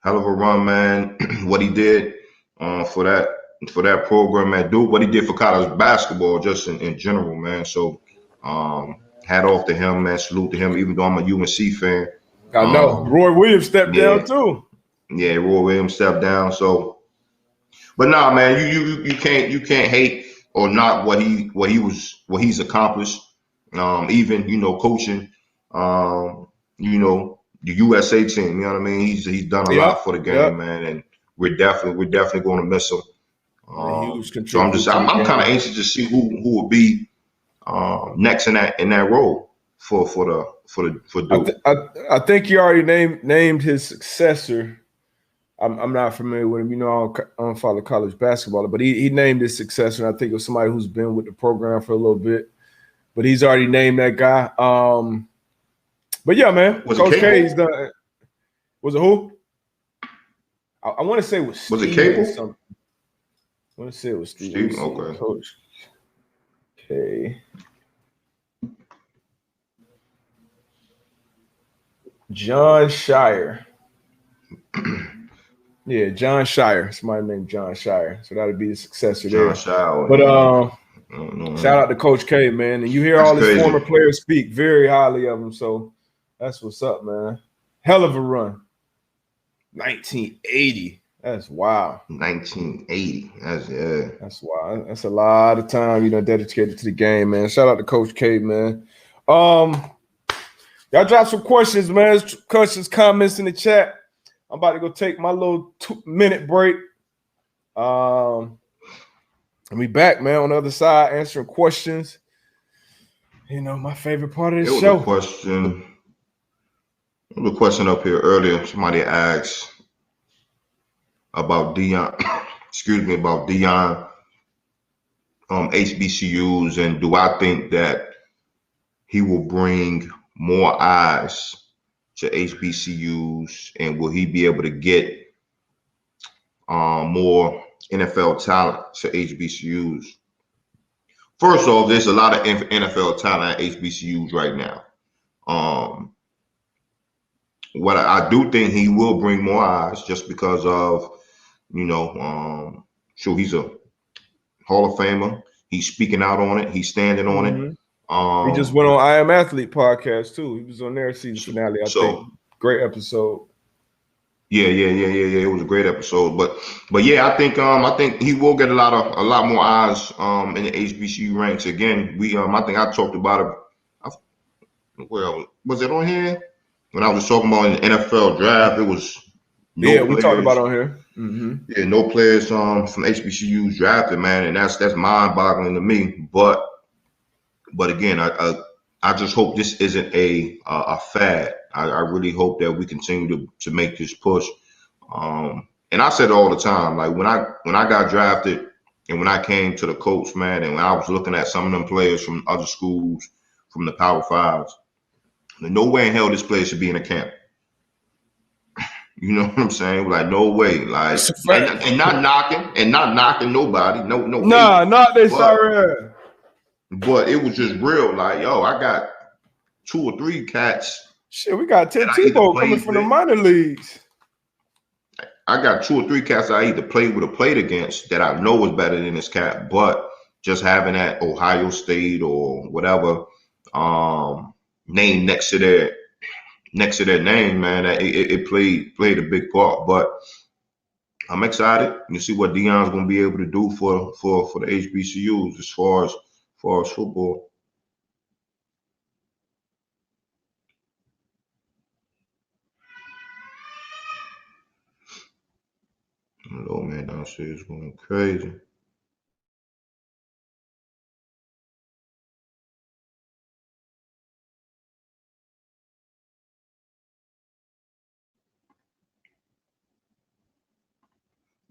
Speaker 2: Hell of a run, man. What he did for that program at Duke, what he did for college basketball, just in general, man. So, hat off to him, man. Salute to him. Even though I'm a UNC fan,
Speaker 1: I know. Roy Williams stepped
Speaker 2: yeah,
Speaker 1: down too.
Speaker 2: yeah. Roy Williams stepped down. So, but nah, man, you can't hate or not what he's accomplished. Even coaching, the USA team. You know what I mean? He's done a lot
Speaker 1: Yep.
Speaker 2: for the game,
Speaker 1: Yep.
Speaker 2: man, and we're definitely going to miss him.
Speaker 1: A huge
Speaker 2: So
Speaker 1: contributor to the
Speaker 2: I'm kind
Speaker 1: game.
Speaker 2: of anxious to see who will be next in that role for Duke.
Speaker 1: I think he already named his successor. I'm not familiar with him. I don't follow college basketball, but he named his successor. And I think it was somebody who's been with the program for a little bit. But he's already named that guy. But yeah, man,
Speaker 2: Was
Speaker 1: Coach
Speaker 2: it
Speaker 1: K, he's
Speaker 2: Cable?
Speaker 1: done. Was it who? I want to say it was
Speaker 2: Was it
Speaker 1: Stephen or
Speaker 2: Cable?
Speaker 1: something. I want to say it was Stephen. Let me
Speaker 2: Steve?
Speaker 1: see.
Speaker 2: Okay.
Speaker 1: Coach K. John Shire. Yeah, John Shire. Somebody named John Shire. So that'd be the successor
Speaker 2: John
Speaker 1: there.
Speaker 2: Shaw.
Speaker 1: But
Speaker 2: I don't know,
Speaker 1: shout
Speaker 2: man.
Speaker 1: out to Coach K, man. And you hear
Speaker 2: That's
Speaker 1: all his
Speaker 2: crazy.
Speaker 1: former players speak very highly of him. So that's what's up, man. Hell of a run. 1980. That's wild.
Speaker 2: 1980.
Speaker 1: That's wild. That's a lot of time, dedicated to the game, man. Shout out to Coach K, man. Y'all drop some questions, man. Questions, comments in the chat. I'm about to go take my little 2-minute break. And we back, man, on the other side, answering questions. My favorite part of the
Speaker 2: There
Speaker 1: show.
Speaker 2: was a question up here earlier. Somebody asked about Dion. Excuse me, about Dion HBCUs, and do I think that he will bring more eyes to HBCUs, and will he be able to get more NFL talent to HBCUs? First off, there's a lot of NFL talent at HBCUs right now. What I do think he will bring more eyes, just because of, sure, he's a Hall of Famer. He's speaking out on it. He's standing on it.
Speaker 1: He just went on I Am Athlete podcast too. He was on their season finale, I think. Great episode.
Speaker 2: Yeah. It was a great episode, but yeah, I think he will get a lot more eyes in the HBCU ranks. Again, I think I talked about it. Well, was it on here when I was talking about the NFL draft? It was
Speaker 1: we talked about it on here. Mm-hmm.
Speaker 2: Yeah, no players from HBCUs drafted, man, and that's mind-boggling to me. But again, I just hope this isn't a fad. I really hope that we continue to make this push. And I said it all the time, like when I got drafted and when I came to the Colts, man, and when I was looking at some of them players from other schools, from the Power Fives, no way in hell this player should be in a camp. You know what I'm saying? Like, no way. Like, and not knocking nobody. No.
Speaker 1: Nah, not they sorry.
Speaker 2: But it was just real. Like, yo, I got 2 or 3 cats.
Speaker 1: Shit, we got Tim Tebow coming from the minor leagues.
Speaker 2: I got 2 or 3 cats I either played with or played against that I know was better than this cat. But just having that Ohio State or whatever name next to their name, man, it played a big part. But I'm excited. You see what Dion's going to be able to do for the HBCUs as far as football. Little man downstairs going crazy.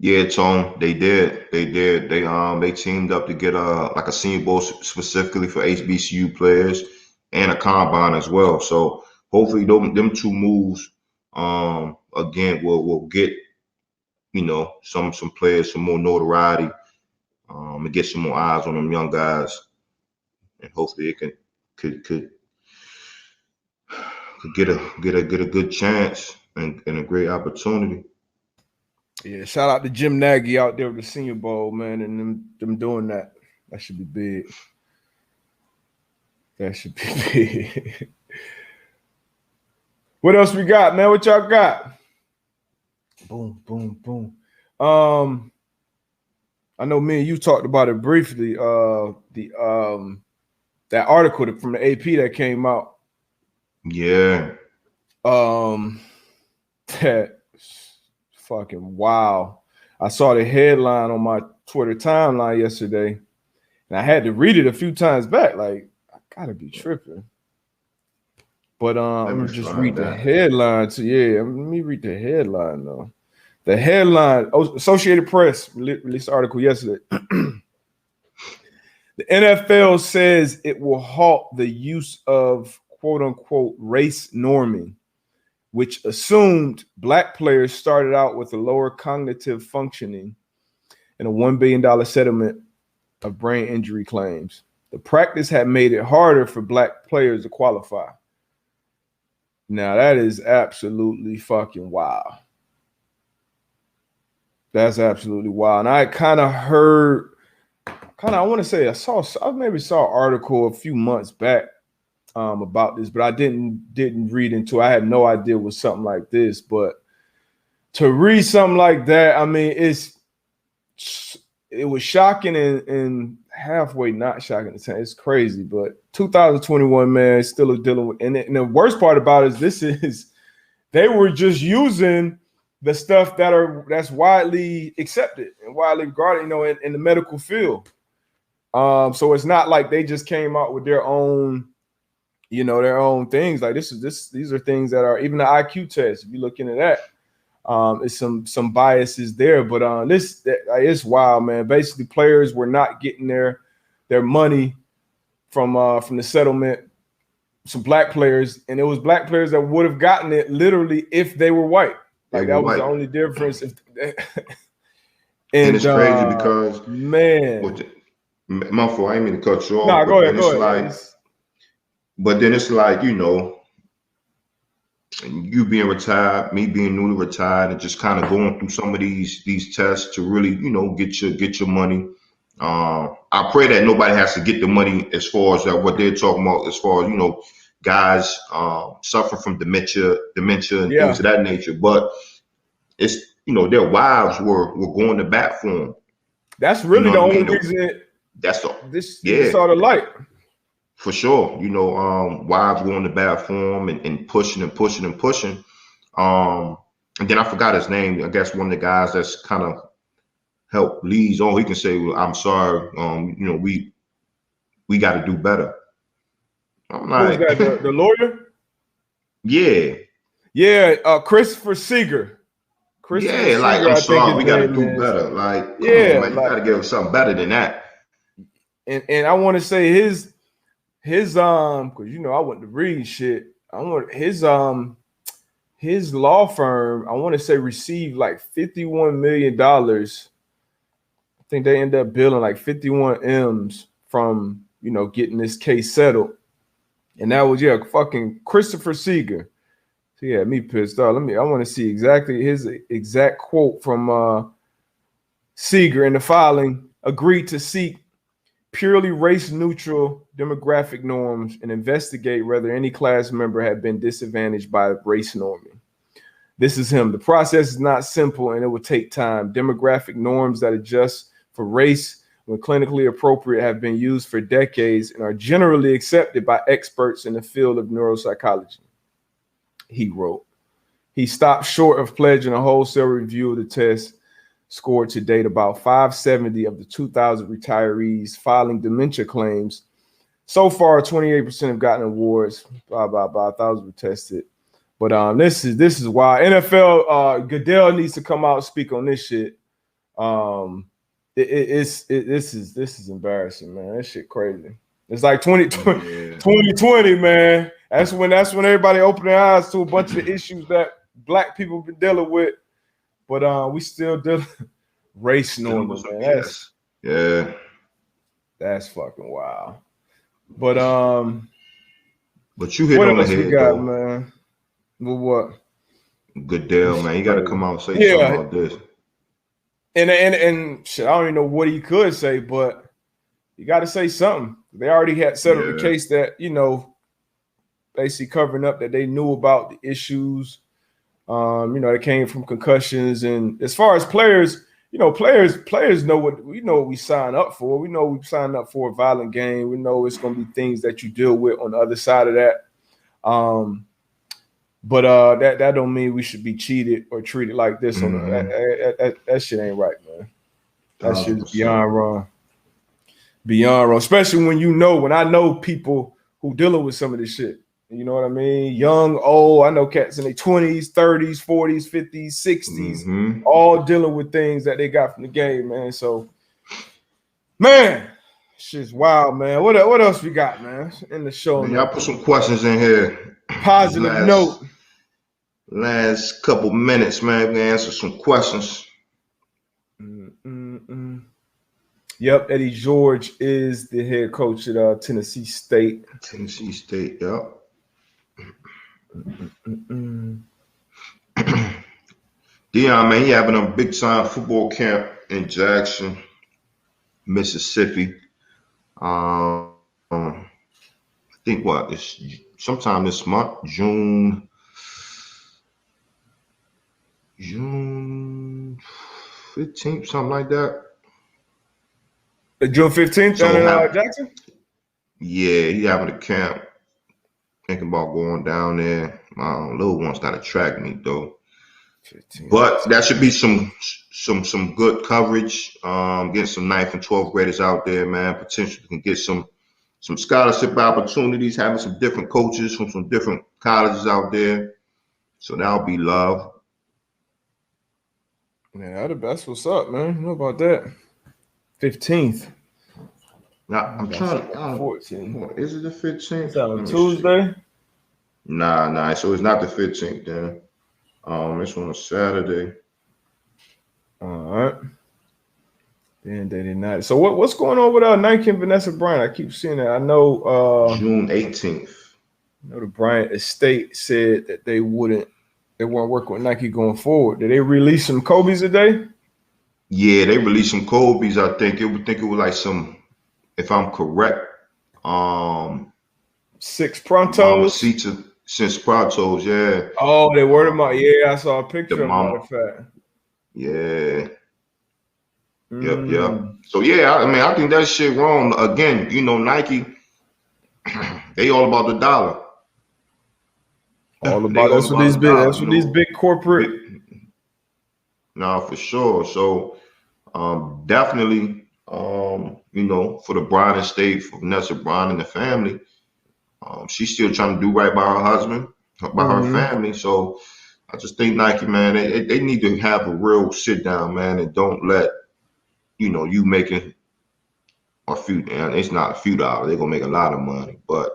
Speaker 2: Yeah, Tone, they did. They teamed up to get a Senior Bowl specifically for HBCU players and a combine as well. So hopefully them 2 moves again will get some players some more notoriety and get some more eyes on them young guys, and hopefully it could could get a good chance and a great opportunity.
Speaker 1: Yeah, shout out to Jim Nagy out there with the Senior Bowl, man, and them doing that. That should be big. That should be big. What else we got, man? What y'all got? Boom, boom, boom. I know me and you talked about it briefly. That article from the AP that came out.
Speaker 2: Yeah.
Speaker 1: That fucking wow. I saw the headline on my Twitter timeline yesterday, and I had to read it a few times back. Like, I gotta be tripping. But I'm gonna just read the headline. Let me read the headline though. The headline, Associated Press released an article yesterday. The NFL says it will halt the use of quote unquote race norming, which assumed black players started out with a lower cognitive functioning and a $1 billion settlement of brain injury claims. The practice had made it harder for black players to qualify. Now, that is absolutely fucking wild. That's absolutely wild. And I kind of heard, I want to say I maybe saw an article a few months back about this, but I didn't read into it. I had no idea it was something like this. But to read something like that, I mean, it was shocking and halfway not shocking. It's crazy, but 2021, man, still dealing with. And the worst part about it is they were just using the stuff that's widely accepted and widely regarded, in the medical field. So it's not like they just came out with their own, their own things. Like these are things that are even the IQ test. If you look into that, it's some biases there. But it's wild, man. Basically, players were not getting their money from the settlement. Some black players, and it was black players that would have gotten it literally if they were white. Like that was the only difference. And
Speaker 2: it's crazy because
Speaker 1: man,
Speaker 2: my fault. I didn't mean to cut you off.
Speaker 1: No, go ahead.
Speaker 2: But then it's like, you being retired, me being newly retired, and just kind of going through some of these tests to really, get your money. I pray that nobody has to get the money as far as what they're talking about, as far as, guys suffer from dementia and things of that nature. But it's, their wives were going to bat for them.
Speaker 1: That's really the only reason. This saw the light.
Speaker 2: For sure. Wives going to bat for them and pushing. And then I forgot his name. I guess one of the guys that's kind of helped leads on. He can say, well, I'm sorry. We got to do better. I'm like,
Speaker 1: who's that, the lawyer?
Speaker 2: Yeah.
Speaker 1: Christopher Seeger.
Speaker 2: I'm sorry, we got to do better. Like, come on, man, you got to give us something better than that.
Speaker 1: And I want to say his because I went to read shit. I want his law firm. I want to say received like $51 million. I think they ended up billing like 51 M's from getting this case settled. And that was fucking Christopher Seeger. So yeah, me pissed off. I want to see exactly his exact quote from Seeger in the filing. Agreed to seek purely race-neutral demographic norms and investigate whether any class member had been disadvantaged by race norming. This is him. The process is not simple and it will take time. Demographic norms that adjust for race when clinically appropriate have been used for decades and are generally accepted by experts in the field of neuropsychology. He wrote. He stopped short of pledging a wholesale review of the test. Scored to date about 570 of the 2,000 retirees filing dementia claims. So far, 28% have gotten awards. Blah, blah, blah. 1,000 were tested. But this is why NFL Goodell needs to come out and speak on this shit. This is embarrassing, man. That shit crazy. It's like 2020, man. That's when everybody opened their eyes to a bunch of the issues that black people have been dealing with. But we still deal race normal, man. That's fucking wild. But
Speaker 2: But you hit
Speaker 1: What
Speaker 2: on the
Speaker 1: else we
Speaker 2: head,
Speaker 1: got,
Speaker 2: though.
Speaker 1: man? Well, what?
Speaker 2: Goodell, man, you got to come out and say something
Speaker 1: Yeah,
Speaker 2: about this.
Speaker 1: and shit, I don't even know what he could say, but you got to say something. They already had settled the case that, basically covering up that they knew about the issues, that came from concussions. And as far as players, players know what we sign up for. We know we sign up for a violent game. We know it's going to be things that you deal with on the other side of that. But that don't mean we should be cheated or treated like this. That shit ain't right, man. That shit is beyond wrong. Beyond wrong, especially when I know people who dealing with some of this shit. You know what I mean? Young, old. I know cats in their 20s, 30s, 40s, 50s, 60s, all dealing with things that they got from the game, man. So, man, shit's wild, man. What else we got, man, in the show?
Speaker 2: Man, y'all put some questions in here.
Speaker 1: Positive note.
Speaker 2: Last couple minutes, man. We're gonna answer some questions.
Speaker 1: Yep, Eddie George is the head coach at Tennessee State.
Speaker 2: Tennessee State, yep. Dion, man, he having a big time football camp in Jackson, Mississippi. I think it's sometime this month, June 15th, something like that.
Speaker 1: June 15th down in Jackson?
Speaker 2: Yeah, he having a camp. Thinking about going down there. Little one's got to track me though. 15. But that should be some good coverage. Getting some 9th and 12th graders out there, man. Potentially can get some scholarship opportunities, having some different coaches from some different colleges out there. So that'll be love.
Speaker 1: Yeah, that's what's up, man. You know about that? 15th.
Speaker 2: Now, I'm trying to.
Speaker 1: 14.
Speaker 2: Is it the 15th?
Speaker 1: Is that on Tuesday?
Speaker 2: Nah. So it's not the 15th then. It's on a Saturday.
Speaker 1: All right. Then they did not. So what's going on with Nike and Vanessa Bryant? I keep seeing that. I know
Speaker 2: June 18th.
Speaker 1: I know the Bryant estate said that they weren't working with Nike going forward. Did they release some Kobe's today?
Speaker 2: Yeah, they released some Kobe's. I think it was like some, if I'm correct,
Speaker 1: 6 Prontos.
Speaker 2: 6 Prontos, yeah.
Speaker 1: Oh, they word them out. Yeah, I saw a picture of matter of fact.
Speaker 2: Yeah. Yep. So yeah, I think that shit wrong. Again, Nike, they all about the dollar.
Speaker 1: All about that's what these big corporate.
Speaker 2: No, for sure. So definitely for the Bryant estate, for Vanessa Bryant and the family, she's still trying to do right by her husband, by her family. So I just think Nike, man, they need to have a real sit down, man, and don't let you making a few, and it's not a few dollars. They're gonna make a lot of money, but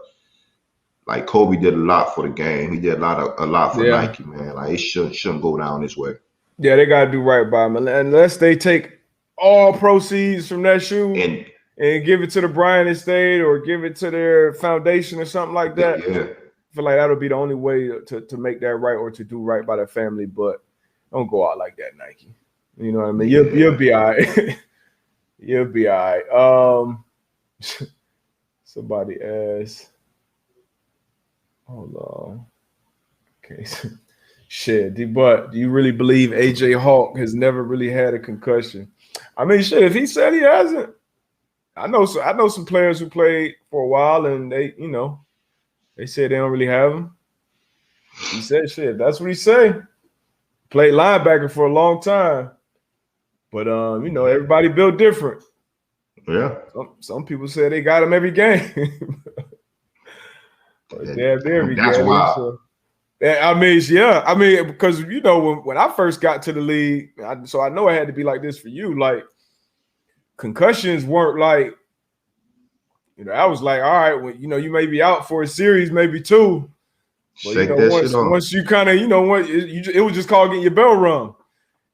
Speaker 2: like Kobe did a lot for the game. He did a lot for Nike, man. Like it shouldn't go down this way.
Speaker 1: Yeah, they gotta do right by him, unless they take all proceeds from that shoe and give it to the Bryant estate or give it to their foundation or something like that.
Speaker 2: Yeah.
Speaker 1: I feel like that'll be the only way to make that right or to do right by the family. But don't go out like that, Nike. You know what I mean? You'll be all right. You'll be all right. Somebody asked. Hold on. Okay. Shit, but do you really believe AJ Hawk has never really had a concussion? I mean, shit, if he said he hasn't, I know some players who played for a while and they said they don't really have them. He said shit. That's what he said. Played linebacker for a long time. But everybody built different.
Speaker 2: Yeah.
Speaker 1: Some people say they got him every game. Every
Speaker 2: That's
Speaker 1: game.
Speaker 2: wild.
Speaker 1: So, because when I first got to the league, so I know it had to be like this for you. Like concussions weren't like, I was like, all right, well, you may be out for a series, maybe 2. But once you kind of, it was just called getting your bell rung.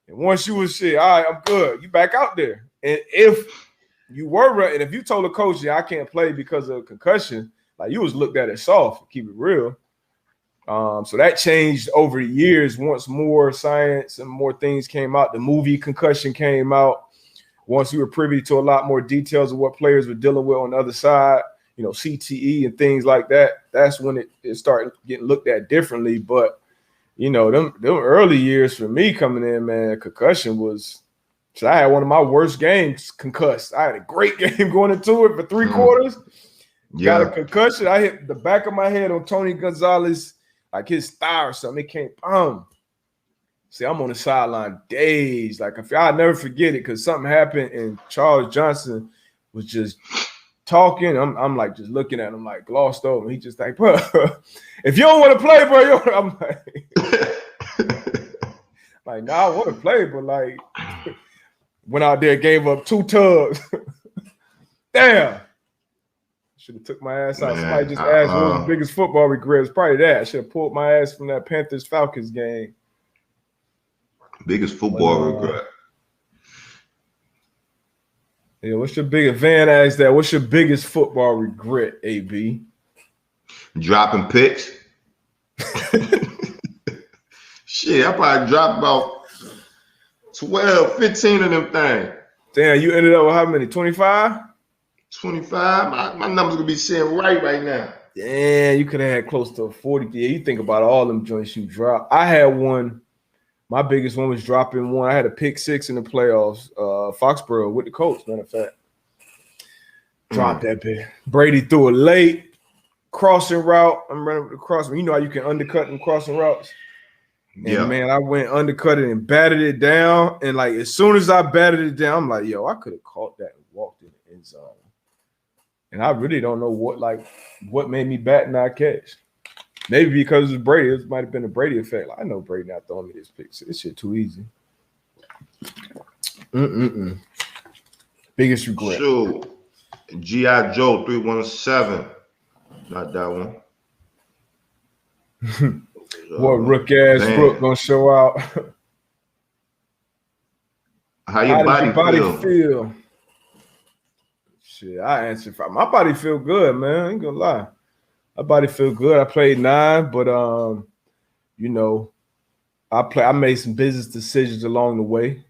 Speaker 1: And once you was shit, all right, I'm good. You back out there. And if you were, and if you told a coach, I can't play because of concussion, Like you was looked at as soft, keep it real. So that changed over the years. Once more science and more things came out, the movie Concussion came out. Once we were privy to a lot more details of what players were dealing with on the other side, CTE and things like that, that's when it started getting looked at differently. But, them early years for me coming in, man, concussion was – so I had one of my worst games concussed. I had a great game going into it for 3 quarters. Got a concussion. I hit the back of my head on Tony Gonzalez, like his thigh or something. It came, boom. See, I'm on the sideline days. Like, I'll never forget it because something happened and Charles Johnson was just talking. I'm like just looking at him like glossed over. He just like, bro, if you don't want to play, bro, I'm like, nah, I want to play, but like, went out there, gave up 2 tugs. Damn. Should have took my ass out. Somebody just asked what was the biggest football regret. It's probably that. I should have pulled my ass from that Panthers-Falcons game.
Speaker 2: Biggest football regret.
Speaker 1: Yeah, what's your biggest – Van asked that. What's your biggest football regret, AB?
Speaker 2: Dropping picks. Shit, I probably dropped about 12, 15 of them things.
Speaker 1: Damn, you ended up with how many? 25?
Speaker 2: 25. My number's gonna be sitting right now.
Speaker 1: Damn, you could have had close to 40. Yeah, you think about all them joints you dropped. I had one. My biggest one was dropping one. I had a pick 6 in the playoffs. Foxborough with the Colts, matter of fact. Dropped that bit. Brady threw it late. Crossing route. I'm running with the crossing. You know how you can undercut them crossing routes? And man, I went undercut it and batted it down. And like as soon as I batted it down, I'm like, yo, I could have caught that and walked in the end zone. And I really don't know what made me bat and not catch. Maybe because it's Brady. It might have been a Brady effect. Like, I know Brady not throwing me this pick. This shit too easy. Biggest regret.
Speaker 2: Sure. G.I. Joe 317. Not that one.
Speaker 1: What rook-ass Rook gonna show out?
Speaker 2: How your body
Speaker 1: feel? Shit, I answered for my body feel good, man. I ain't gonna lie. My body feel good. I played 9, but I made some business decisions along the way.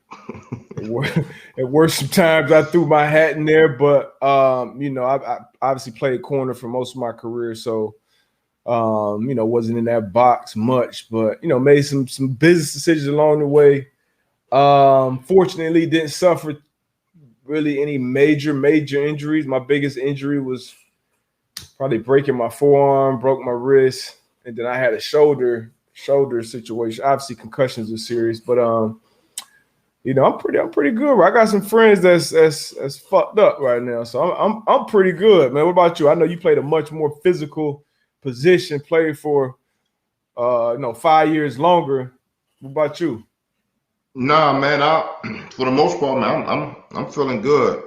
Speaker 1: It worked sometimes. I threw my hat in there, but I obviously played corner for most of my career, so wasn't in that box much, but made some business decisions along the way. Fortunately, didn't suffer really any major injuries. My biggest injury was probably breaking my forearm, broke my wrist, and then I had a shoulder situation. Obviously, concussions are serious, but I'm pretty good. I got some friends that's fucked up right now, so I'm pretty good, man. What about you? I know you played a much more physical position, played for 5 years longer. What about you?
Speaker 2: Nah, man. For the most part, man, I'm feeling good.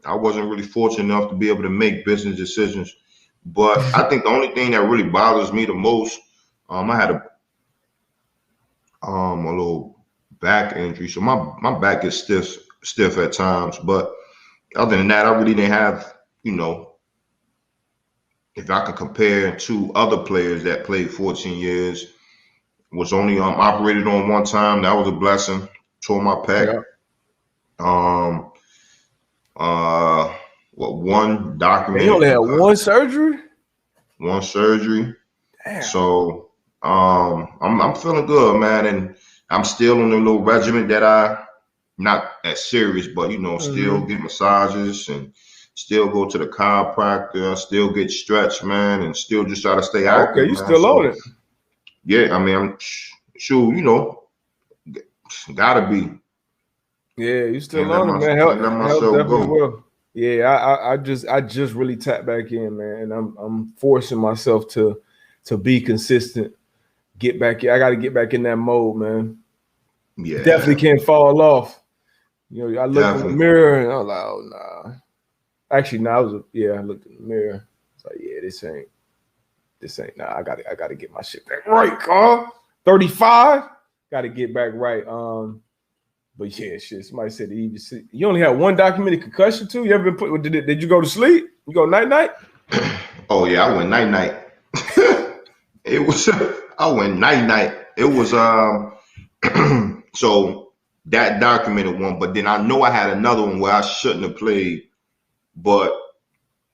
Speaker 2: I wasn't really fortunate enough to be able to make business decisions, but I think the only thing that really bothers me the most, I had a little back injury, so my back is stiff at times. But other than that, I really didn't have, if I could compare to other players that played 14 years, was only operated on one time. That was a blessing. Tore my pec.
Speaker 1: Yeah.
Speaker 2: One documented.
Speaker 1: You only had one surgery?
Speaker 2: One surgery.
Speaker 1: Damn.
Speaker 2: So I'm feeling good, man, and I'm still on a little regimen that I not as serious, but still get massages and still go to the chiropractor, still get stretched, man, and still just try to stay active.
Speaker 1: Okay, you still on it?
Speaker 2: Yeah, I mean, I'm sure, gotta be.
Speaker 1: Yeah, you still on it, man. Help definitely will. Yeah, I just really tapped back in, man, and I'm forcing myself to be consistent. Get back in. I got to get back in that mode, man.
Speaker 2: Yeah,
Speaker 1: definitely can't fall off. I looked in the mirror and I was like, oh nah. Actually, no, I looked in the mirror. It's like, yeah, this ain't. Nah, I gotta get my shit back right, Carl. 35, gotta get back right. But yeah, shit. Somebody said you only had one documented concussion too. You ever been did you go to sleep? You go night?
Speaker 2: Oh yeah, I went night night. It was I went night night. It was so that documented one, but then I know I had another one where I shouldn't have played, but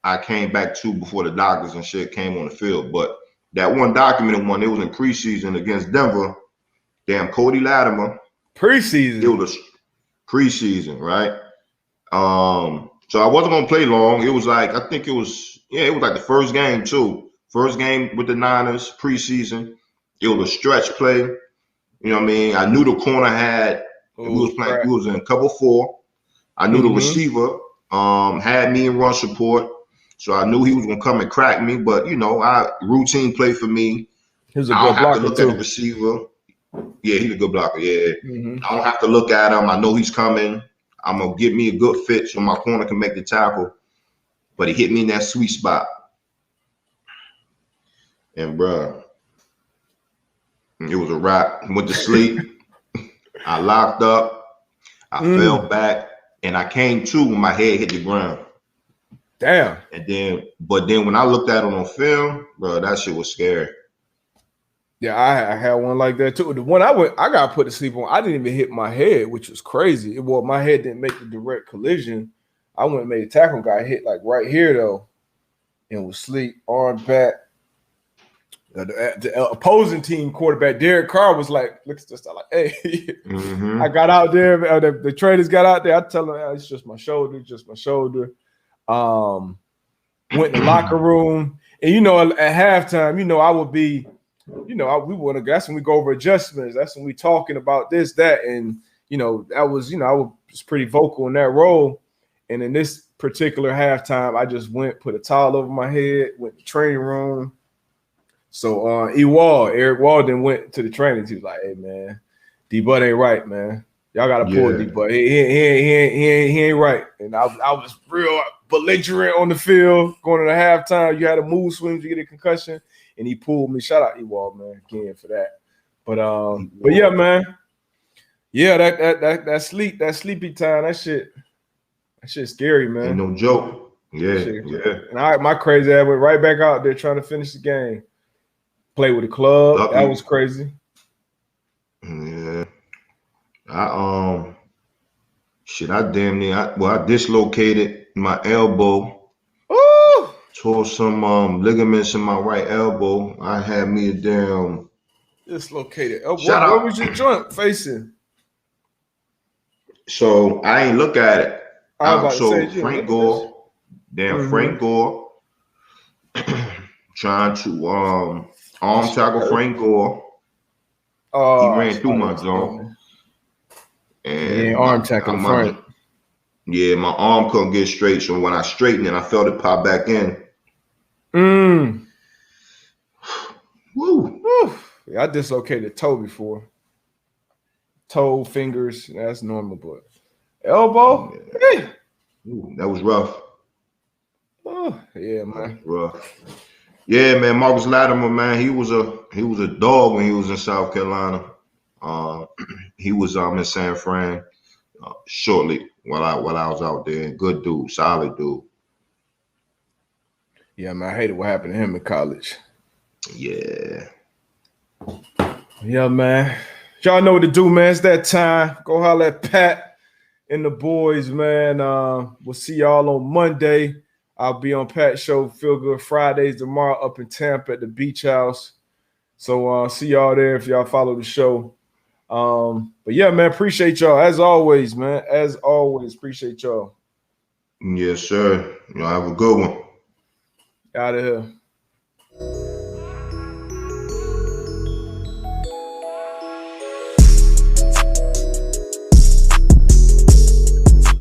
Speaker 2: I came back to before the doctors and shit came on the field. But that one documented one, it was in preseason against Denver. Damn, Cody Latimer.
Speaker 1: Preseason.
Speaker 2: It was preseason, right? So I wasn't gonna play long. It was like I think it was like the first game too. First game with the Niners preseason. It was a stretch play. You know what I mean? I knew the corner had. We was playing. We was in cover 4. I knew the receiver had me in run support, so I knew he was gonna come and crack me. But you know, routine play for me.
Speaker 1: He was a
Speaker 2: I
Speaker 1: good
Speaker 2: don't have
Speaker 1: blocker
Speaker 2: to look
Speaker 1: too.
Speaker 2: at the receiver. Yeah, he's a good blocker. Yeah, I don't have to look at him. I know he's coming. I'm gonna get me a good fit so my corner can make the tackle. But he hit me in that sweet spot, and bruh, it was a wrap. Went to sleep. I locked up. I fell back, and I came to when my head hit the ground.
Speaker 1: Damn.
Speaker 2: And then when I looked at it on film, bro, that shit was scary.
Speaker 1: Yeah, I had one like that too. The one I got put to sleep on, I didn't even hit my head, which was crazy. Well, my head didn't make the direct collision. I went and made a tackle, got hit like right here though, and was asleep, arm back. The opposing team quarterback Derek Carr was like, look at this, I'm like, hey. I got out there. The traders got out there. I tell them, it's just my shoulder, just my shoulder. Went in the locker room, and you know, at halftime, you know, I would be. You know, we want to. That's when we go over adjustments. That's when we talking about this, that, and you know, that was. You know, I was pretty vocal in that role. And in this particular halftime, I just put a towel over my head, went to the training room. So Eric Walden went to the training. He was like, "Hey man, D-Bud ain't right, man. Y'all got to pull D-Bud. He ain't right." And I was real belligerent on the field going into halftime. You had a mood swings, you get a concussion. And he pulled me. Shout out Ewald, man, again for that. But yeah, man. Yeah, that sleepy time, that shit's scary, man.
Speaker 2: Ain't no joke. Yeah.
Speaker 1: And my crazy ass went right back out there trying to finish the game. Play with the club. Lucky. That was crazy.
Speaker 2: Yeah. I dislocated my elbow.
Speaker 1: Ooh.
Speaker 2: Tore some ligaments in my right elbow. I had me a damn
Speaker 1: dislocated. Where was your joint facing?
Speaker 2: So I ain't look at it. Frank Gore, Frank Gore, trying to arm tackle Frank Gore. He ran through my joint. And
Speaker 1: arm tackle the front.
Speaker 2: Yeah, my arm couldn't get straight, so when I straightened it, I felt it pop back in.
Speaker 1: Woo. Yeah, I dislocated toe before. Toe, fingers, that's normal, but elbow,
Speaker 2: yeah. Ooh, that was rough.
Speaker 1: Oh, yeah, man.
Speaker 2: Rough. Yeah, man. Marcus Latimer, man, he was a dog when he was in South Carolina. He was in San Fran shortly while I was out there. Good dude, solid dude.
Speaker 1: Yeah, man, I hated what happened to him in college.
Speaker 2: Yeah.
Speaker 1: Yeah, man. Y'all know what to do, man. It's that time. Go holler at Pat and the boys, man. We'll see y'all on Monday. I'll be on Pat's show, Feel Good Fridays tomorrow up in Tampa at the Beach House. So see y'all there if y'all follow the show. But yeah, man, appreciate y'all. As always, man. As always, appreciate y'all.
Speaker 2: Yes, sir. Y'all have a good one.
Speaker 1: Out of here.